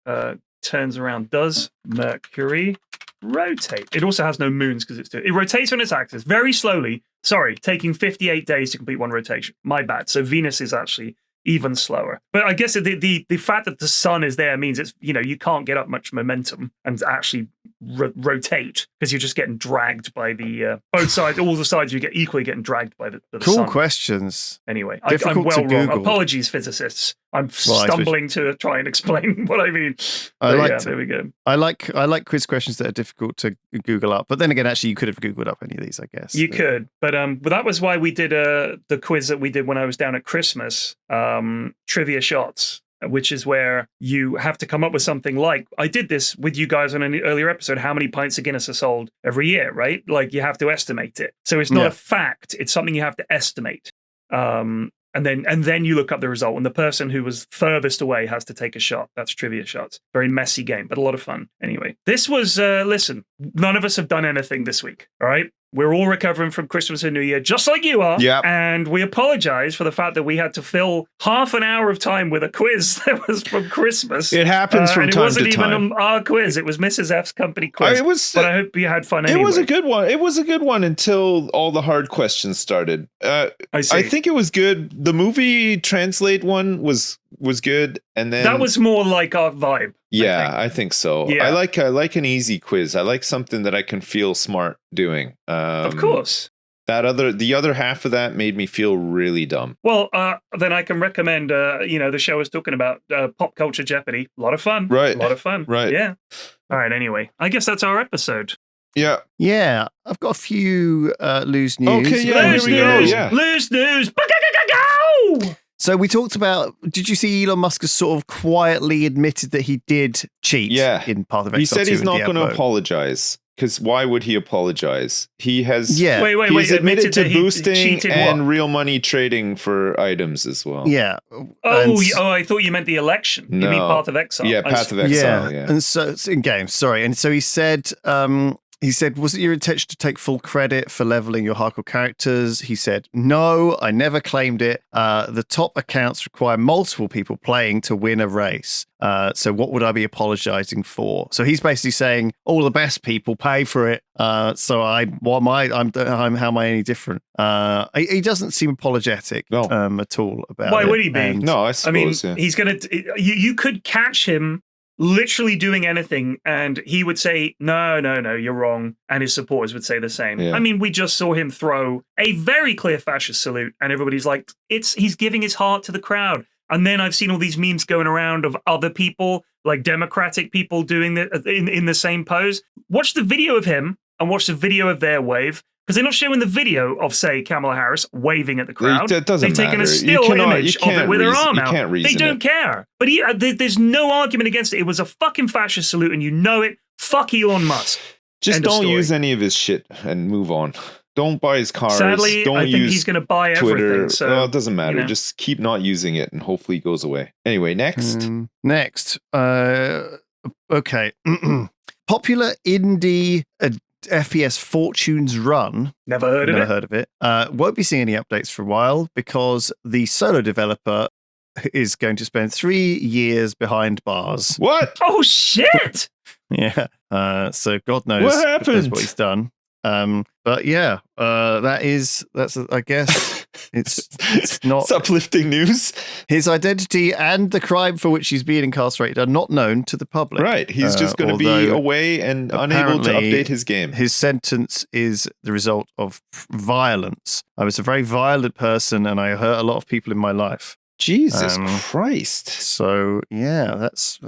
C: turns around. Does Mercury rotate? It also has no moons because it rotates on its axis very slowly. Sorry, taking 58 days to complete one rotation. My bad. So Venus is actually even slower. But I guess the fact that the sun is there means it's, you can't get up much momentum and actually rotate because you're just getting dragged by the both sides. All the sides you get equally getting dragged by the
A: Cool
C: sun.
A: questions.
C: Anyway,
A: Difficult
C: I'm well
A: to
C: wrong.
A: Google.
C: Apologies, physicists. I'm
A: Well, I
C: stumbling to try and explain what I mean.
A: I
C: But
A: like
C: yeah,
A: to-
C: there we go.
A: I like quiz questions that are difficult to Google up. But then again, actually, you could have Googled up any of these, I guess.
C: You could, but that was why we did the quiz that we did when I was down at Christmas, trivia shots, which is where you have to come up with something like, I did this with you guys on an earlier episode, how many pints of Guinness are sold every year, right? Like you have to estimate it. So it's not
A: Yeah.
C: a fact, it's something you have to estimate. And then you look up the result, and the person who was furthest away has to take a shot. That's trivia shots. Very messy game, but a lot of fun. Anyway, this was, listen, none of us have done anything this week, all right? We're all recovering from Christmas and New Year, just like you are.
B: Yep.
C: And we apologize for the fact that we had to fill half an hour of time with a quiz that was from Christmas.
B: It happens from
C: and
B: time
C: it wasn't
B: to
C: even
B: time.
C: Our quiz. It was Mrs. F's company quiz.
B: It was.
C: But I hope you had fun anyway.
B: It was a good one. It was a good one until all the hard questions started.
C: I see.
B: I think it was good. The movie translate one was good, and then
C: that was more like our vibe.
B: yeah, I think so.
C: Yeah.
B: I like an easy quiz. I like something that I can feel smart doing.
C: Of course.
B: The other half of that made me feel really dumb.
C: Well, then I can recommend, the show I was talking about, Pop Culture Jeopardy. A lot of fun.
B: Right.
C: A lot of fun.
B: Right.
C: Yeah. All right. Anyway, I guess that's our episode.
B: Yeah.
A: Yeah, I've got a few loose news.
B: Okay, yeah,
C: Loose
B: here we go,
C: news.
B: yeah.
C: Loose news. Go!
A: So we talked about. Did you see Elon Musk has sort of quietly admitted that he did cheat?
B: Yeah.
A: In Path of Exile
B: He said
A: 2
B: he's
A: and
B: not going to
A: Diablo?
B: apologize. Because why would he apologize? He has
A: Yeah.
C: Wait.
B: he's admitted to
C: that he
B: boosting
C: cheated
B: and
C: what?
B: real money trading for items as well.
A: Yeah.
C: Oh,
A: And-
C: I thought you meant the election. You mean
B: No.
C: Path of Exile?
B: Yeah, Path of Exile. Yeah.
A: And so it's in games, sorry. And so he said, was it your intention to take full credit for leveling your hardcore characters? He said, no, I never claimed it. The top accounts require multiple people playing to win a race. So what would I be apologizing for? So he's basically saying all the best people pay for it. So how am I any different? He doesn't seem apologetic at all about it.
C: Why would he be?
A: And-
B: No, I suppose.
C: he's gonna. You could catch him literally doing anything, and he would say, "No, you're wrong," and his supporters would say the same.
B: Yeah.
C: I mean, we just saw him throw a very clear fascist salute, and everybody's like, he's giving his heart to the crowd." And then I've seen all these memes going around of other people, like Democratic people, doing that in the same pose. Watch the video of him and watch the video of their wave. Because they're not showing the video of, say, Kamala Harris waving at the crowd.
B: It doesn't
C: They've taken
B: matter.
C: a still image of it with her arm
B: You
C: out.
B: can't reason
C: They don't care. But there's no argument against it. It was a fucking fascist salute, and you know it. Fuck Elon Musk.
B: Just
C: End of
B: don't
C: story.
B: use any of his shit and move on. Don't buy his cars.
C: Sadly,
B: don't
C: I think
B: use
C: he's going to buy
B: Twitter.
C: everything. So
B: Well, it doesn't matter.
C: you know.
B: Just keep not using it, and hopefully it goes away. Anyway, next.
A: Next. Okay. Popular indie FPS Fortunes Run.
C: never heard of
A: Never
C: it.
A: heard of it. Won't be seeing any updates for a while because the solo developer is going to spend 3 years behind bars.
B: What?
C: Oh shit!
A: Yeah. So God knows
B: What
A: God knows
B: happened?
A: what he's done. But yeah, that's I guess it's not
B: It's uplifting news.
A: his identity and the crime for which he's being incarcerated are not known to the public.
B: Right. He's just going to be
A: although
B: away and unable to
A: apparently
B: update his game.
A: His sentence is the result of violence. I was a very violent person and I hurt a lot of people in my life.
B: Jesus
A: Um,
B: Christ.
A: So yeah, that's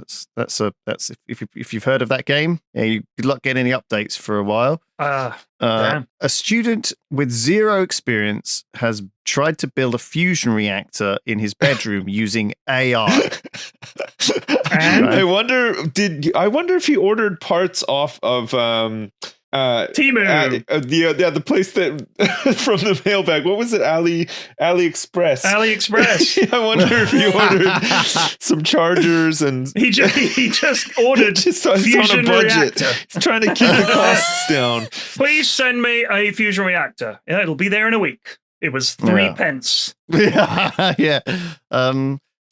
A: if you've heard of that game, yeah, good luck getting any updates for a while.
C: Damn.
A: A student with zero experience has tried to build a fusion reactor in his bedroom using AI.
C: And?
B: I wonder if he ordered parts off of
C: Temu.
B: the place that from the mailbag. What was it? AliExpress.
C: AliExpress.
B: I wonder if he ordered some chargers and
C: He just ordered
B: just on
C: fusion
B: a budget.
C: reactor.
B: He's trying to keep the costs down.
C: Please send me a fusion reactor. Yeah, it'll be there in a week. It was 3
A: Yeah.
C: pence.
A: Yeah.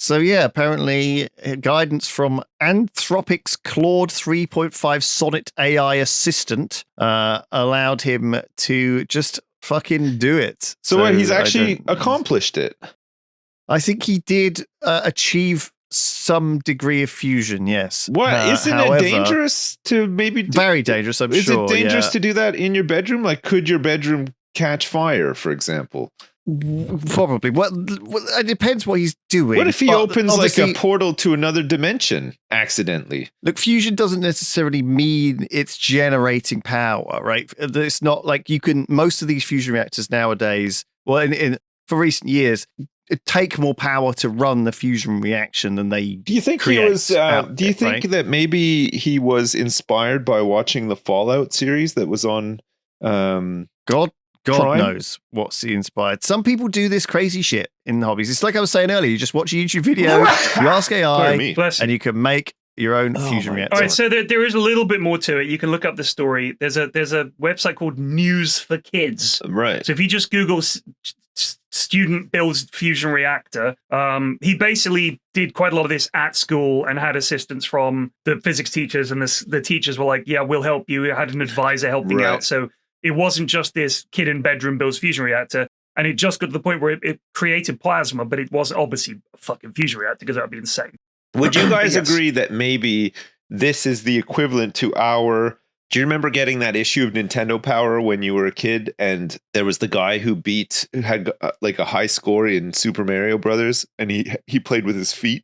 A: So yeah, apparently guidance from Anthropic's Claude 3.5 Sonnet AI assistant allowed him to just fucking do it.
B: So what, he's
A: I
B: actually
A: don't-
B: accomplished it.
A: I think he did achieve some degree of fusion. Yes.
B: What isn't
A: however,
B: it dangerous to maybe do,
A: Very dangerous. I'm
B: is
A: sure.
B: it dangerous
A: yeah.
B: to do that in your bedroom? Like, could your bedroom catch fire, for example?
A: Probably. Well, it depends what he's doing.
B: What if he
A: But
B: opens like a
A: obviously-
B: portal to another dimension accidentally?
A: Look, fusion doesn't necessarily mean it's generating power, right? It's not like you can. Most of these fusion reactors nowadays, well, for recent years, it take more power to run the fusion reaction than they.
B: Do you think he
A: create
B: was?
A: out
B: Do you
A: there,
B: think
A: right?
B: that maybe he was inspired by watching the Fallout series that was on?
A: God
B: Prime?
A: knows what's inspired. Some people do this crazy shit in hobbies. It's like I was saying earlier. You just watch a YouTube video, you ask
B: Pardon
A: AI,
B: me.
C: Bless you.
A: and you can make your own fusion
B: my
A: reactor.
C: All right, so there is a little bit more to it. You can look up the story. There's a website called News for Kids.
B: Right.
C: So if you just Google student builds fusion reactor, he basically did quite a lot of this at school and had assistance from the physics teachers, and the teachers were like, "Yeah, we'll help you." It had an advisor helping
B: Right.
C: out, so it wasn't just this kid in bedroom builds fusion reactor. And it just got to the point where it created plasma, but it wasn't obviously a fucking fusion reactor because that would be insane.
B: Would you guys
C: Yes.
B: agree that maybe this is the equivalent to our? Do you remember getting that issue of Nintendo Power when you were a kid, and there was the guy who had like a high score in Super Mario Brothers, and he played with his feet?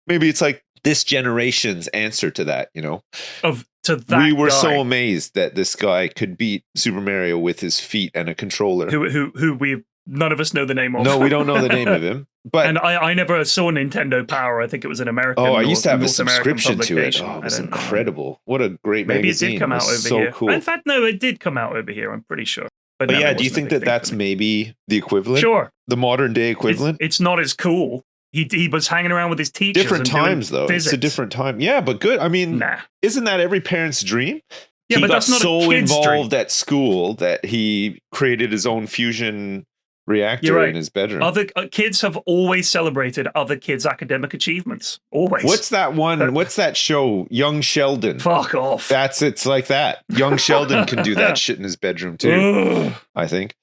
B: Maybe it's like this generation's answer to that. We were so amazed that this guy could beat Super Mario with his feet and a controller.
C: who we none of us know the name of.
B: No, we don't know the name of him. But
C: and I never saw Nintendo Power. I think it was an American.
B: I used to have a
C: North American
B: subscription to it.
C: publication.
B: Oh, it was
C: I don't know.
B: incredible. What a great
C: Maybe
B: magazine.
C: it did come out over
B: so
C: here.
B: cool.
C: In fact, no, it did come out over here. I'm pretty sure. But no,
B: yeah,
C: it
B: do you
C: wasn't a
B: think
C: big
B: that
C: thing
B: that's
C: for me.
B: maybe the equivalent?
C: Sure.
B: The modern day equivalent?
C: It's not as cool. He was hanging around with his teachers.
B: Different
C: and doing
B: times, though.
C: physics.
B: It's a different time. Yeah, but good. I mean,
C: Nah.
B: isn't that every parent's dream?
C: Yeah,
B: He
C: but
B: got
C: that's not a
B: so
C: kid's
B: involved
C: dream.
B: at school that he created his own fusion reactor
C: You're right.
B: in his bedroom.
C: Other kids have always celebrated other kids' academic achievements. Always.
B: What's that one? What's that show? Young Sheldon.
C: Fuck off.
B: It's like that. Young Sheldon can do that shit in his bedroom too.
C: Ugh.
B: I think.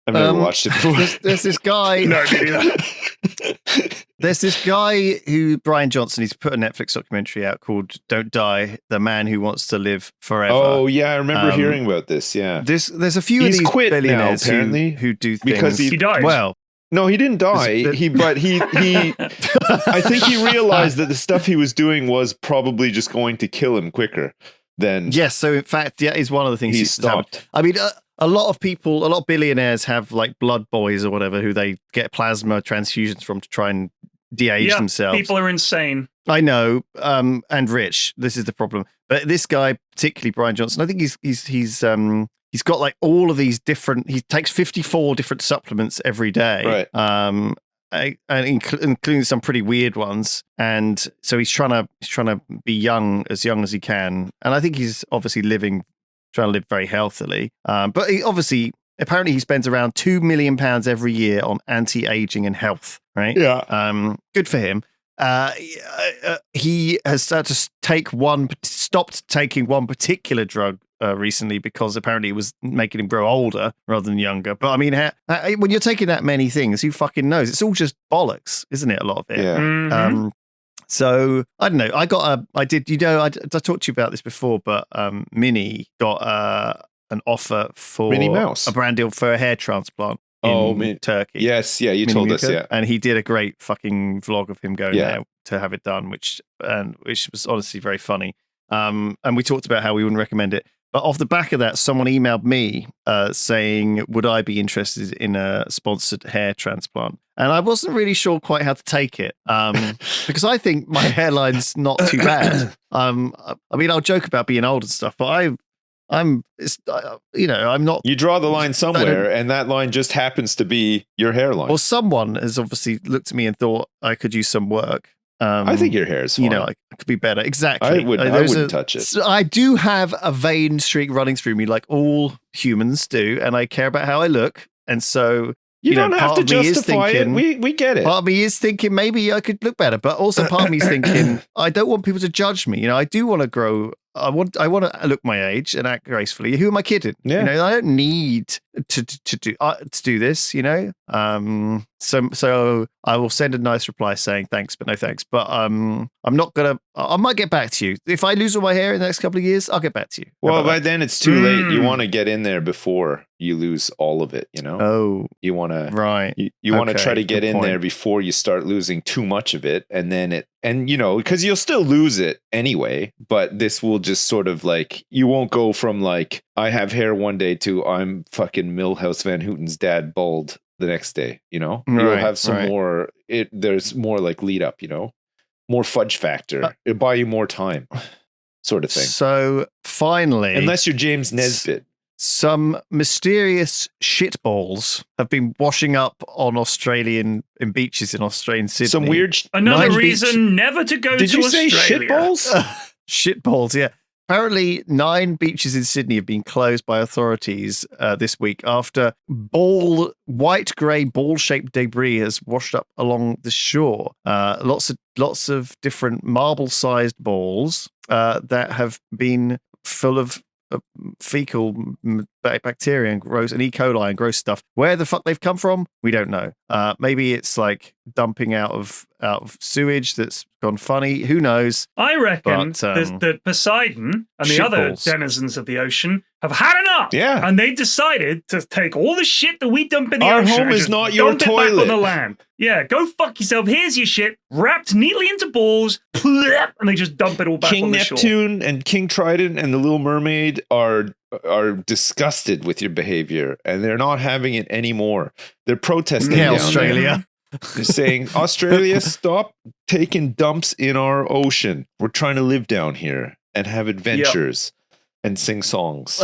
B: I've never watched it before.
A: There's this guy.
C: No, me neither.
A: There's this guy who Brian Johnson. He's put a Netflix documentary out called "Don't Die: The Man Who Wants to Live Forever."
B: Oh yeah, I remember hearing about this. Yeah,
A: there's a few
B: He's
A: of these
B: quit now,
A: billionaires
B: apparently,
A: who do things
B: because
C: he died.
A: well.
B: no, he didn't die.
A: Is
B: He I think he realized that the stuff he was doing was probably just going to kill him quicker than
A: Yes, so in fact, yeah, is one of the things
B: he
A: that's happened.
B: stopped.
A: I mean, a lot of billionaires have like blood boys or whatever who they get plasma transfusions from to try and de-age
C: Yeah,
A: themselves.
C: people are insane.
A: I know, and rich. This is the problem. But this guy, particularly Brian Johnson, I think he's got like all of these different. He takes 54 different supplements every day,
B: Right.
A: including some pretty weird ones. And so he's trying to be young as he can. And I think he's obviously trying to live very healthily. But apparently he spends around £2 million every year on anti-aging and health. Right?
B: Yeah.
A: Good for him. He has stopped taking one particular drug recently because apparently it was making him grow older rather than younger. But I mean, when you're taking that many things, who fucking knows? It's all just bollocks, isn't it? A lot of it.
B: Yeah.
C: Mhm.
A: So I don't know. I talked to you about this before, but Minnie got an offer for
B: Minnie Mouse.
A: a brand deal for a hair transplant in Turkey.
B: Yes, yeah, you
A: Minnie
B: told us,
A: Muka,
B: yeah.
A: and he did a great fucking vlog of him going
B: Yeah.
A: there to have it done, which was honestly very funny. And we talked about how we wouldn't recommend it. But off the back of that, someone emailed me saying, would I be interested in a sponsored hair transplant? And I wasn't really sure quite how to take it because I think my hairline's not too bad. I mean, I'll joke about being old and stuff, but I'm not.
B: You draw the line somewhere, and that line just happens to be your hairline.
A: Well, someone has obviously looked at me and thought I could use some work.
B: I think your hair is fine.
A: I could be better. Exactly.
B: I wouldn't touch it.
A: So I do have a vein streak running through me, like all humans do, and I care about how I look. And so
B: you don't have
A: part
B: to
A: of me is
B: justify it.
A: thinking-
B: We get it.
A: Part of me is thinking maybe I could look better, but also part of me is thinking I don't want people to judge me. I do want to grow. I want to look my age and act gracefully. Who am I kidding?
B: Yeah.
A: I don't need to do this. So I will send a nice reply saying thanks, but no thanks. But I'm not gonna. I might get back to you if I lose all my hair in the next couple of years. I'll get back to you. How
B: Well,
A: about
B: by
A: that?
B: then it's too late. You want to get in there before you lose all of it.
A: Oh,
B: You want to
A: right.
B: You want to
A: Okay,
B: try to get
A: good
B: in there
A: point.
B: before you start losing too much of it, and then because you'll still lose it anyway. But this will just sort of like you won't go from like I have hair one day to I'm fucking Milhouse Van Houten's dad bald the next day. You'll
A: Right,
B: have some
A: right.
B: more. There's more like lead up. More fudge factor. It'll buy you more time, sort of thing.
A: So finally,
B: Unless you're James Nesbitt.
A: some mysterious shitballs have been washing up on in beaches in Australian Sydney.
B: Some weird.
C: Another
A: Nine
C: reason never to go
B: Did
C: to
B: you say
C: Australia.
B: shitballs?
A: shitballs, yeah. Apparently, 9 beaches in Sydney have been closed by authorities this week after white-grey ball-shaped debris has washed up along the shore. Lots of different marble-sized balls that have been full of fecal bacteria and gross and E. coli and gross stuff. Where the fuck they've come from, we don't know. Maybe it's like dumping out of out of sewage that's gone funny. Who knows?
C: I reckon
A: But,
C: that Poseidon and the other
A: shitballs.
C: denizens of the ocean have had enough.
B: Yeah.
C: And they decided to take all the shit that we dump in the
B: Our
C: ocean
B: home
C: and
B: is
C: just
B: not your
C: dump it back on
B: toilet.
C: the land. Yeah, go fuck yourself. Here's your shit wrapped neatly into balls, and they just dump it all back
B: King
C: on the shore.
B: Neptune and King Trident and the Little Mermaid are disgusted with your behavior, and they're not having it anymore. They're protesting.
A: Yeah,
B: down
A: Australia.
B: They're saying, Australia, stop taking dumps in our ocean. We're trying to live down here and have adventures and sing songs.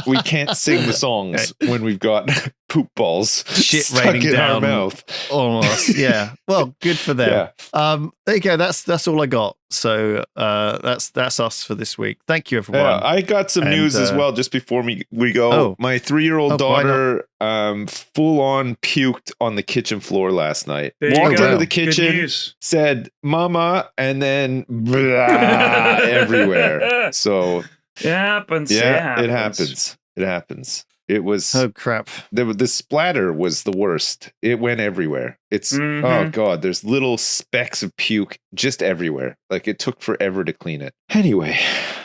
B: We can't sing the songs when we've got poop balls
A: Shit
B: stuck
A: raining
B: in
A: down.
B: our mouth.
A: Almost, yeah. Well, good for them.
B: Yeah.
A: There you go. That's all I got. So that's us for this week. Thank you, everyone.
B: Yeah, I got some
A: And,
B: news as well. Just before we go,
A: Oh.
B: my 3-year-old
A: Oh, why
B: daughter full on puked on the kitchen floor last night.
C: There you
B: Walked
C: go.
B: out of the
C: Good
B: kitchen,
C: news.
B: said "Mama," and then blah, everywhere. So
C: It happens.
B: yeah, it happens. It happens. It was
A: Oh crap!
B: the splatter was the worst. It went everywhere. It's oh
C: Mhm.
B: god, there's little specks of puke just everywhere. Like it took forever to clean it. Anyway,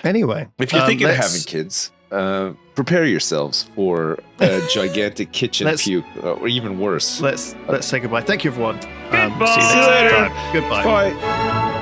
B: if you're thinking of having kids, prepare yourselves for a gigantic kitchen
A: Let's-
B: puke, or even worse.
A: Let's say goodbye. Thank you, everyone. See you
C: Goodbye.
A: next
B: See you later.
A: time. Goodbye.
B: Bye.